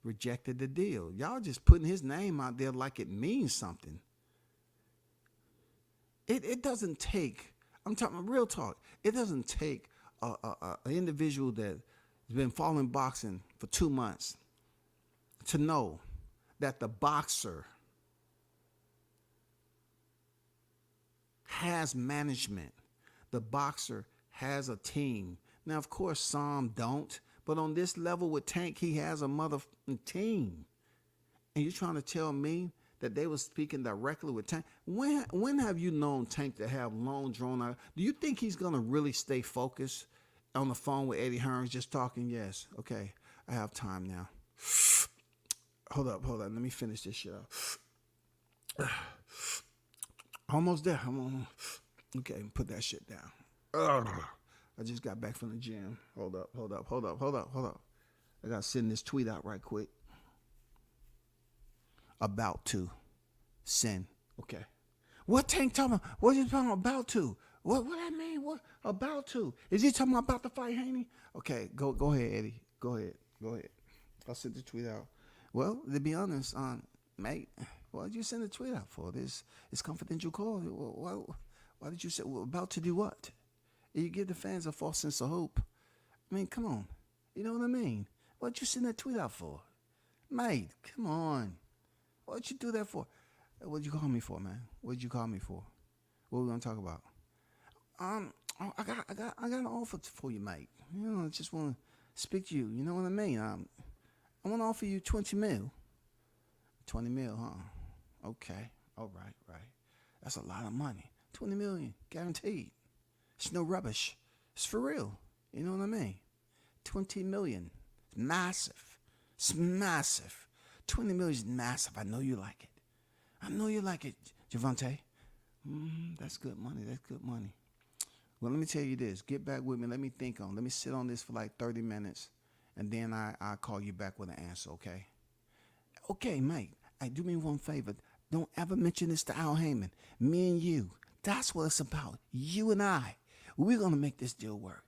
rejected the deal. Y'all just putting his name out there like it means something. It doesn't take, I'm talking real talk, it doesn't take an individual that's been following boxing for 2 months to know that the boxer has management. The boxer has a team. Now, of course, some don't, but on this level with Tank, he has a motherfucking team. And you're trying to tell me that they were speaking directly with Tank? When have you known Tank to have long drawn out? Do you think he's going to really stay focused on the phone with Eddie Hearns just talking? Yes. Okay. I have time now. Hold up. Let me finish this shit up. Almost there. Okay, put that shit down. I just got back from the gym. Hold up. I got to send this tweet out right quick. About to send. Okay. What Tank talking about? What you talking about to? What that mean? What about to? Is he talking about the fight, Haney? Okay, go ahead, Eddie. Go ahead. I'll send the tweet out. Well, to be honest, mate, what did you send the tweet out for? This is confidential call. Why did you say about to do what? You give the fans a false sense of hope. I mean, come on. You know what I mean? What did you send that tweet out for? Mate, come on. What did you do that for? What did you call me for, man? What did you call me for? What are we gonna talk about? I got an offer for you, mate. You know, I just want to speak to you. You know what I mean? I want to offer you 20 mil. 20 mil, huh? Okay. All right. That's a lot of money. 20 million, guaranteed. It's no rubbish. It's for real. You know what I mean? 20 million. It's massive. It's massive. 20 million is massive. I know you like it. Gervonta. That's good money. Well, let me tell you this. Get back with me. Let me think on. Let me sit on this for like 30 minutes, and then I'll call you back with an answer, okay? Okay, mate. Hey, do me one favor. Don't ever mention this to Al Heyman. Me and you. That's what it's about. You and I. We're going to make this deal work.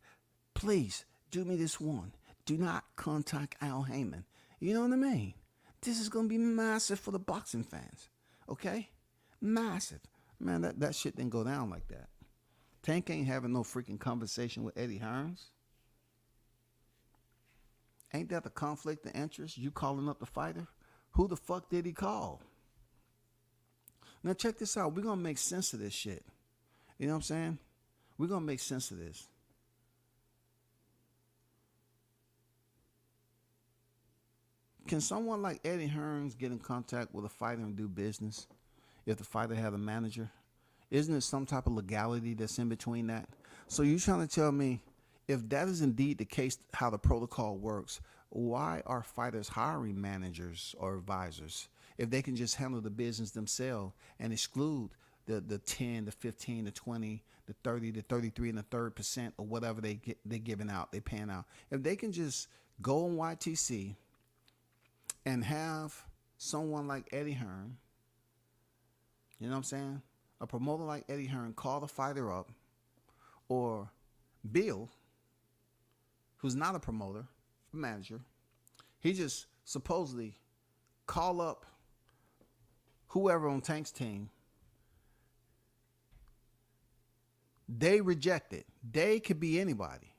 Please, do me this one. Do not contact Al Heyman. You know what I mean? This is going to be massive for the boxing fans. Okay? Massive. Man, that shit didn't go down like that. Tank ain't having no freaking conversation with Eddie Hearns. Ain't that the conflict of interest? You calling up the fighter? Who the fuck did he call? Now check this out. We're going to make sense of this shit. You know what I'm saying? We're going to make sense of this. Can someone like Eddie Hearns get in contact with a fighter and do business if the fighter had a manager? Isn't there some type of legality that's in between that? So you're trying to tell me if that is indeed the case, how the protocol works, why are fighters hiring managers or advisors if they can just handle the business themselves and exclude the 10, the 15, the 20, the 30, the 33 and the third percent or whatever they're giving out, they paying out? If they can just go on YTC and have someone like Eddie Hearn, you know what I'm saying? A promoter like Eddie Hearn call the fighter up, or Bill, who's not a promoter, a manager, he just supposedly call up whoever on Tank's team. They reject it. They could be anybody.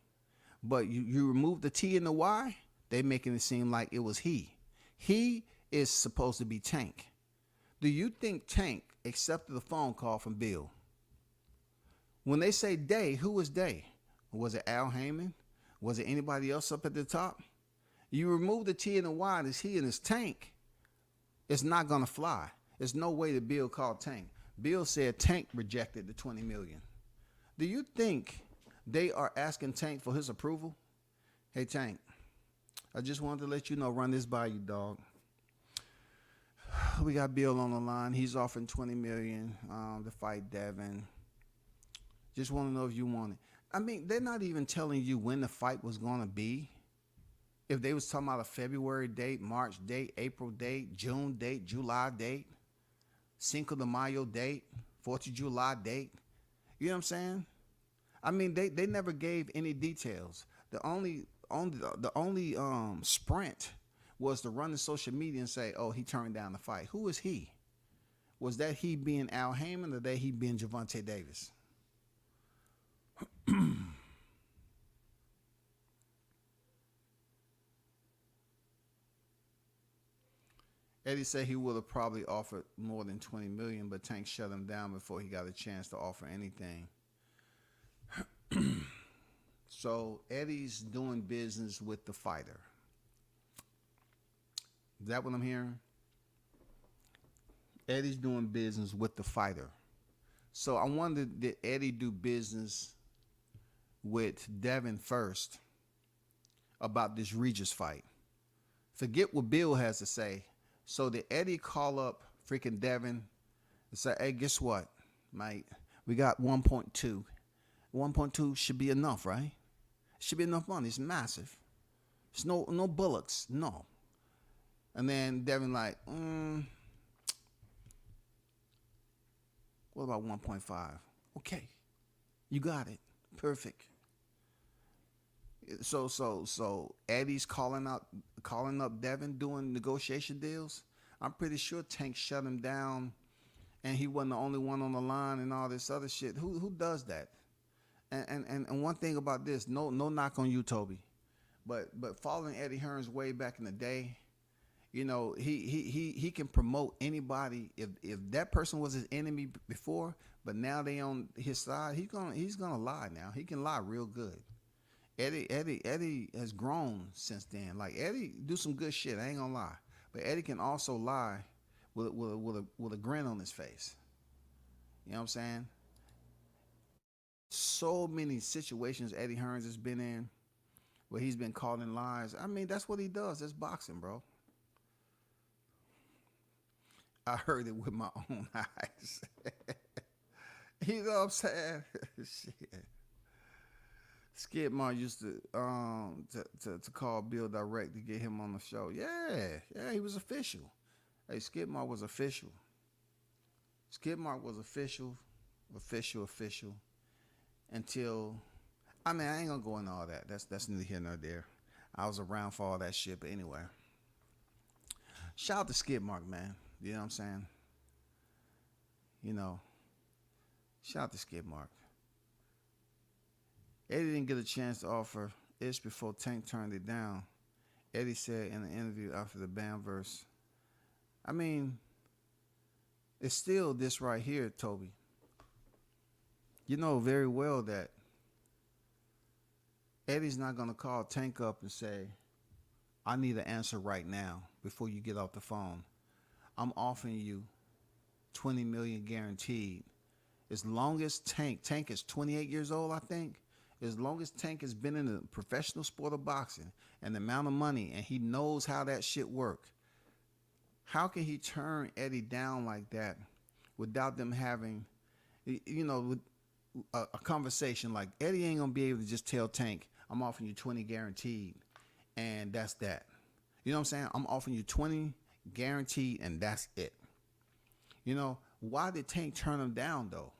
But you remove the T and the Y, they making it seem like it was he. He is supposed to be Tank. Do you think Tank accepted the phone call from Bill? When they say they, who was they? Was it Al Heyman? Was it anybody else up at the top? You remove the T and the Y, and it's he and it's Tank. It's not going to fly. There's no way that Bill called Tank. Bill said Tank rejected the 20 million. Do you think they are asking Tank for his approval? Hey, Tank, I just wanted to let you know, run this by you, dog. We got Bill on the line. He's offering $20 million to fight Devin. Just want to know if you want it. I mean, they're not even telling you when the fight was going to be. If they was talking about a February date, March date, April date, June date, July date, Cinco de Mayo date, 4th of July date. You know what I'm saying? I mean, they never gave any details. The only sprint was to run the social media and say, oh, he turned down the fight. Who is he? Was that he being Al Heyman or that he being Gervonta Davis? Eddie said he would have probably offered more than $20 million, but Tank shut him down before he got a chance to offer anything. So Eddie's doing business with the fighter. Is that what I'm hearing? Eddie's doing business with the fighter. So I wondered, did Eddie do business with Devin first about this Regis fight? Forget what Bill has to say. So did Eddie call up freaking Devin and say, hey, guess what, mate? We got 1.2. 1.2 should be enough, right? Should be enough money. It's massive. It's no bullocks, no. And then Devin like, what about 1.5? Okay, you got it. Perfect. So Eddie's calling up Devin doing negotiation deals. I'm pretty sure Tank shut him down, and he wasn't the only one on the line and all this other shit. Who does that? And one thing about this, no knock on you, Toby, but following Eddie Hearn's way back in the day, you know, he can promote anybody. If that person was his enemy before, but now they on his side, he's gonna lie now. He can lie real good. Eddie has grown since then. Like, Eddie do some good shit, I ain't gonna lie. But Eddie can also lie with a grin on his face. You know what I'm saying? So many situations Eddie Hearns has been in where he's been caught in lies. I mean, that's what he does. That's boxing, bro. I heard it with my own eyes. You know what I'm saying? Shit. Skidmore used to call Bill direct to get him on the show. Yeah, he was official. Hey, Skidmore was official. Skidmore was official. Until, I mean, I ain't gonna go into all that. That's neither here nor there. I was around for all that shit, but anyway. Shout out to Skidmark, man. You know what I'm saying? You know, shout out to Skidmark. Eddie didn't get a chance to offer Ish before Tank turned it down. Eddie said in an interview after the Bam verse, I mean, it's still this right here, Toby. You know very well that Eddie's not going to call Tank up and say, I need an answer right now before you get off the phone. I'm offering you $20 million guaranteed. As long as Tank is 28 years old, I think, as long as Tank has been in the professional sport of boxing and the amount of money, and he knows how that shit work, how can he turn Eddie down like that without them having, you know, a conversation? Like, Eddie ain't gonna be able to just tell Tank, I'm offering you 20 guaranteed, and that's that. You know what I'm saying? I'm offering you 20 guaranteed, and that's it. You know, why did Tank turn him down, though?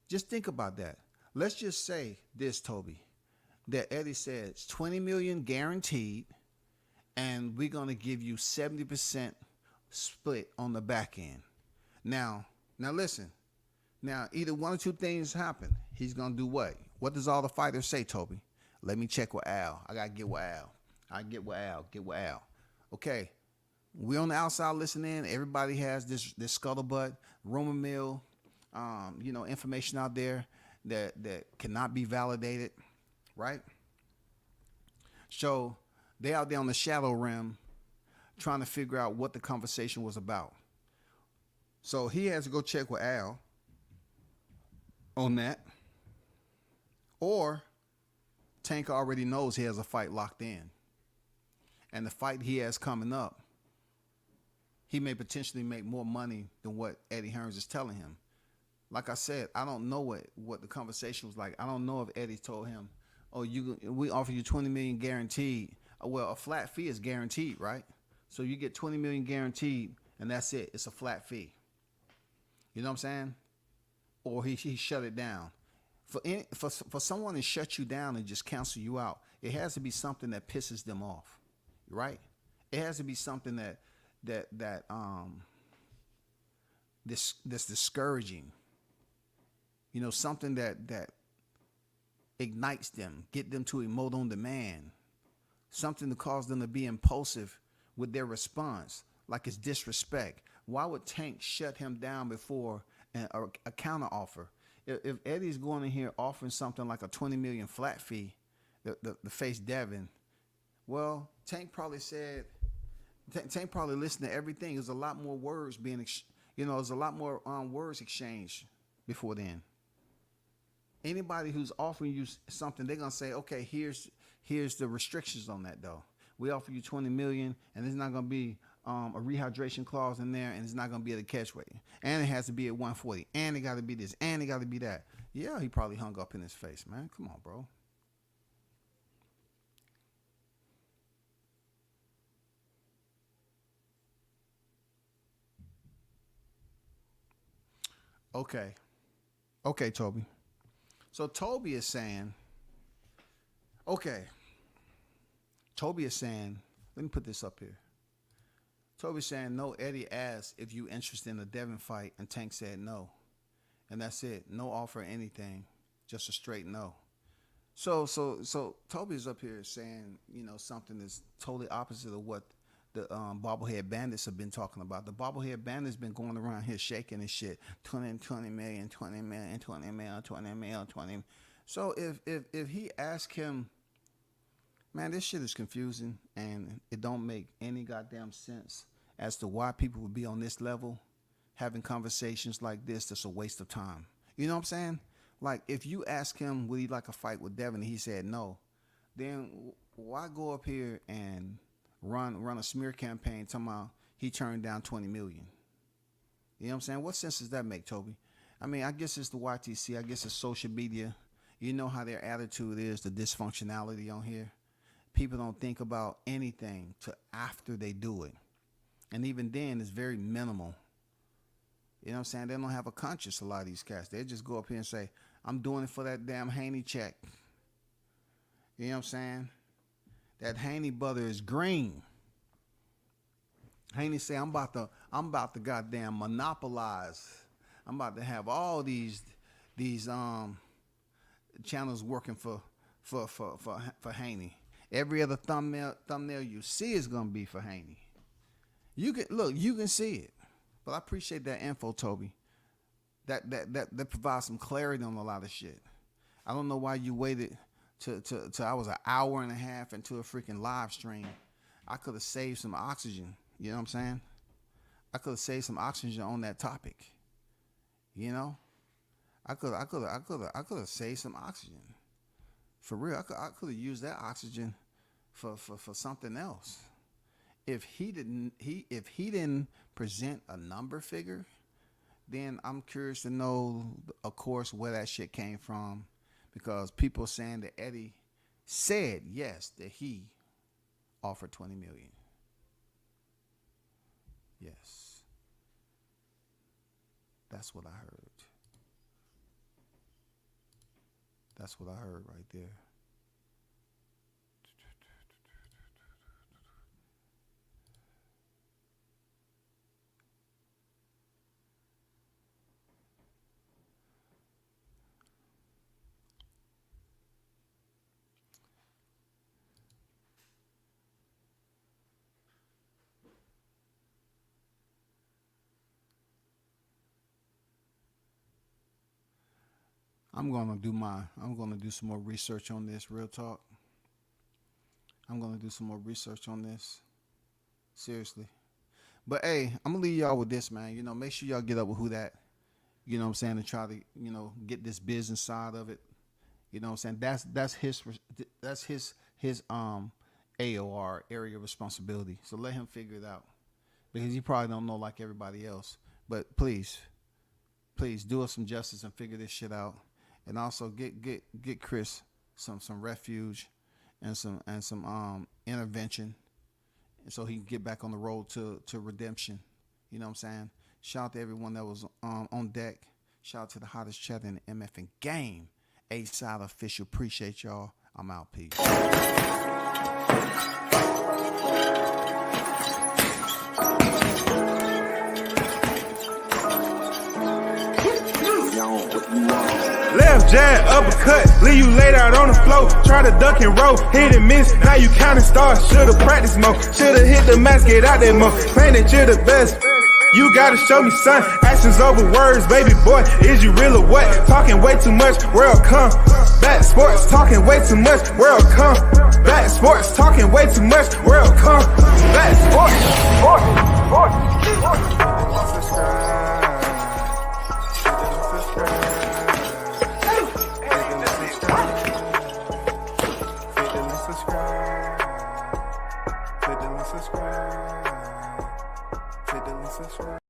Just think about that. Let's just say this, Toby, that Eddie says 20 million guaranteed, and we're going to give you 70% split on the back end. Now listen. Now, either one or two things happen. He's going to do what? What does all the fighters say, Toby? Let me check with Al. I got to get with Al. Get with Al. Okay. We on the outside listening. Everybody has this scuttlebutt, rumor mill, you know, information out there that cannot be validated, right? So they out there on the shadow realm trying to figure out what the conversation was about. So he has to go check with Al on that. Or Tank already knows he has a fight locked in. And the fight he has coming up, he may potentially make more money than what Eddie Hearns is telling him. Like I said, I don't know what the conversation was like. I don't know if Eddie told him, "Oh, we offer you 20 million guaranteed." Well, a flat fee is guaranteed, right? So you get 20 million guaranteed, and that's it. It's a flat fee. You know what I'm saying? Or he shut it down. For someone to shut you down and just cancel you out, it has to be something that pisses them off, right? It has to be something that that's discouraging. You know, something that ignites them, get them to emote on demand, something to cause them to be impulsive with their response, like it's disrespect. Why would Tank shut him down before a counter offer? If Eddie's going in here offering something like a 20 million flat fee, the face Devin, well, Tank probably said, Tank probably listened to everything. There's a lot more words being, there's a lot more words exchanged before then. Anybody who's offering you something, they're gonna say, okay, here's the restrictions on that though. We offer you 20 million, and there's not gonna be a rehydration clause in there, and it's not gonna be at a catch weight, and it has to be at 140, and it got to be this, and it got to be that. Yeah, he probably hung up in his face, man. Come on, bro. Okay, Toby. So Toby is saying, okay, Toby is saying, let me put this up here. Toby saying, no, Eddie asked if you interested in the Devin fight, and Tank said no. And that's it. No offer anything. Just a straight no. So Toby's up here saying, something that's totally opposite of what the bobblehead bandits have been talking about. The bobblehead bandits been going around here shaking and shit. 20 million, 20 million, 20 million, 20 million, 20. So if he asked him, man, this shit is confusing, and it don't make any goddamn sense as to why people would be on this level having conversations like this. That's a waste of time. You know what I'm saying? Like, if you ask him, would he like a fight with Devin, and he said no, then why go up here and run a smear campaign talking about he turned down 20 million? You know what I'm saying? What sense does that make, Toby? I mean, I guess it's the YTC. I guess it's social media. You know how their attitude is, the dysfunctionality on here. People don't think about anything till after they do it. And even then, it's very minimal. You know what I'm saying? They don't have a conscience, a lot of these cats. They just go up here and say, I'm doing it for that damn Haney check. You know what I'm saying? That Haney butter is green. Haney say, I'm about to goddamn monopolize. I'm about to have all these channels working for Haney. Every other thumbnail you see is gonna be for Haney. You can see it. But I appreciate that info, Toby. That provides some clarity on a lot of shit. I don't know why you waited till I was an hour and a half into a freaking live stream. I could have saved some oxygen. You know what I'm saying? I could have saved some oxygen on that topic. You know? I could have saved some oxygen. For real, I could have used that oxygen for something else. If he didn't present a number figure, then I'm curious to know, of course, where that shit came from, because people are saying that Eddie said yes, that he offered 20 million. Yes, that's what I heard. That's what I heard right there. I'm gonna do some more research on this, real talk. I'm gonna do some more research on this. Seriously. But hey, I'm gonna leave y'all with this, man. Make sure y'all get up with WHO-DAT. You know what I'm saying, and try to, get this business side of it. You know what I'm saying? That's his AOR, area of responsibility. So let him figure it out. Because he probably don't know like everybody else. But please, please do us some justice and figure this shit out. And also get Chris some refuge and some intervention, so he can get back on the road to redemption. You know what I'm saying? Shout out to everyone that was on deck. Shout out to the hottest chatter in the MFing game. A-Side Official. Appreciate y'all. I'm out. Peace. Left jab, uppercut, leave you laid out on the floor. Try to duck and roll, hit and miss, now you counting stars. Should've practiced more, should've hit the mask, get out there more. Claim that you're the best, you gotta show me son. Actions over words, baby boy, is you real or what? Talking way too much, world come back. Sports, talking way too much, world come back. Sports, talking way too much, world come back. Sports. Subscribe.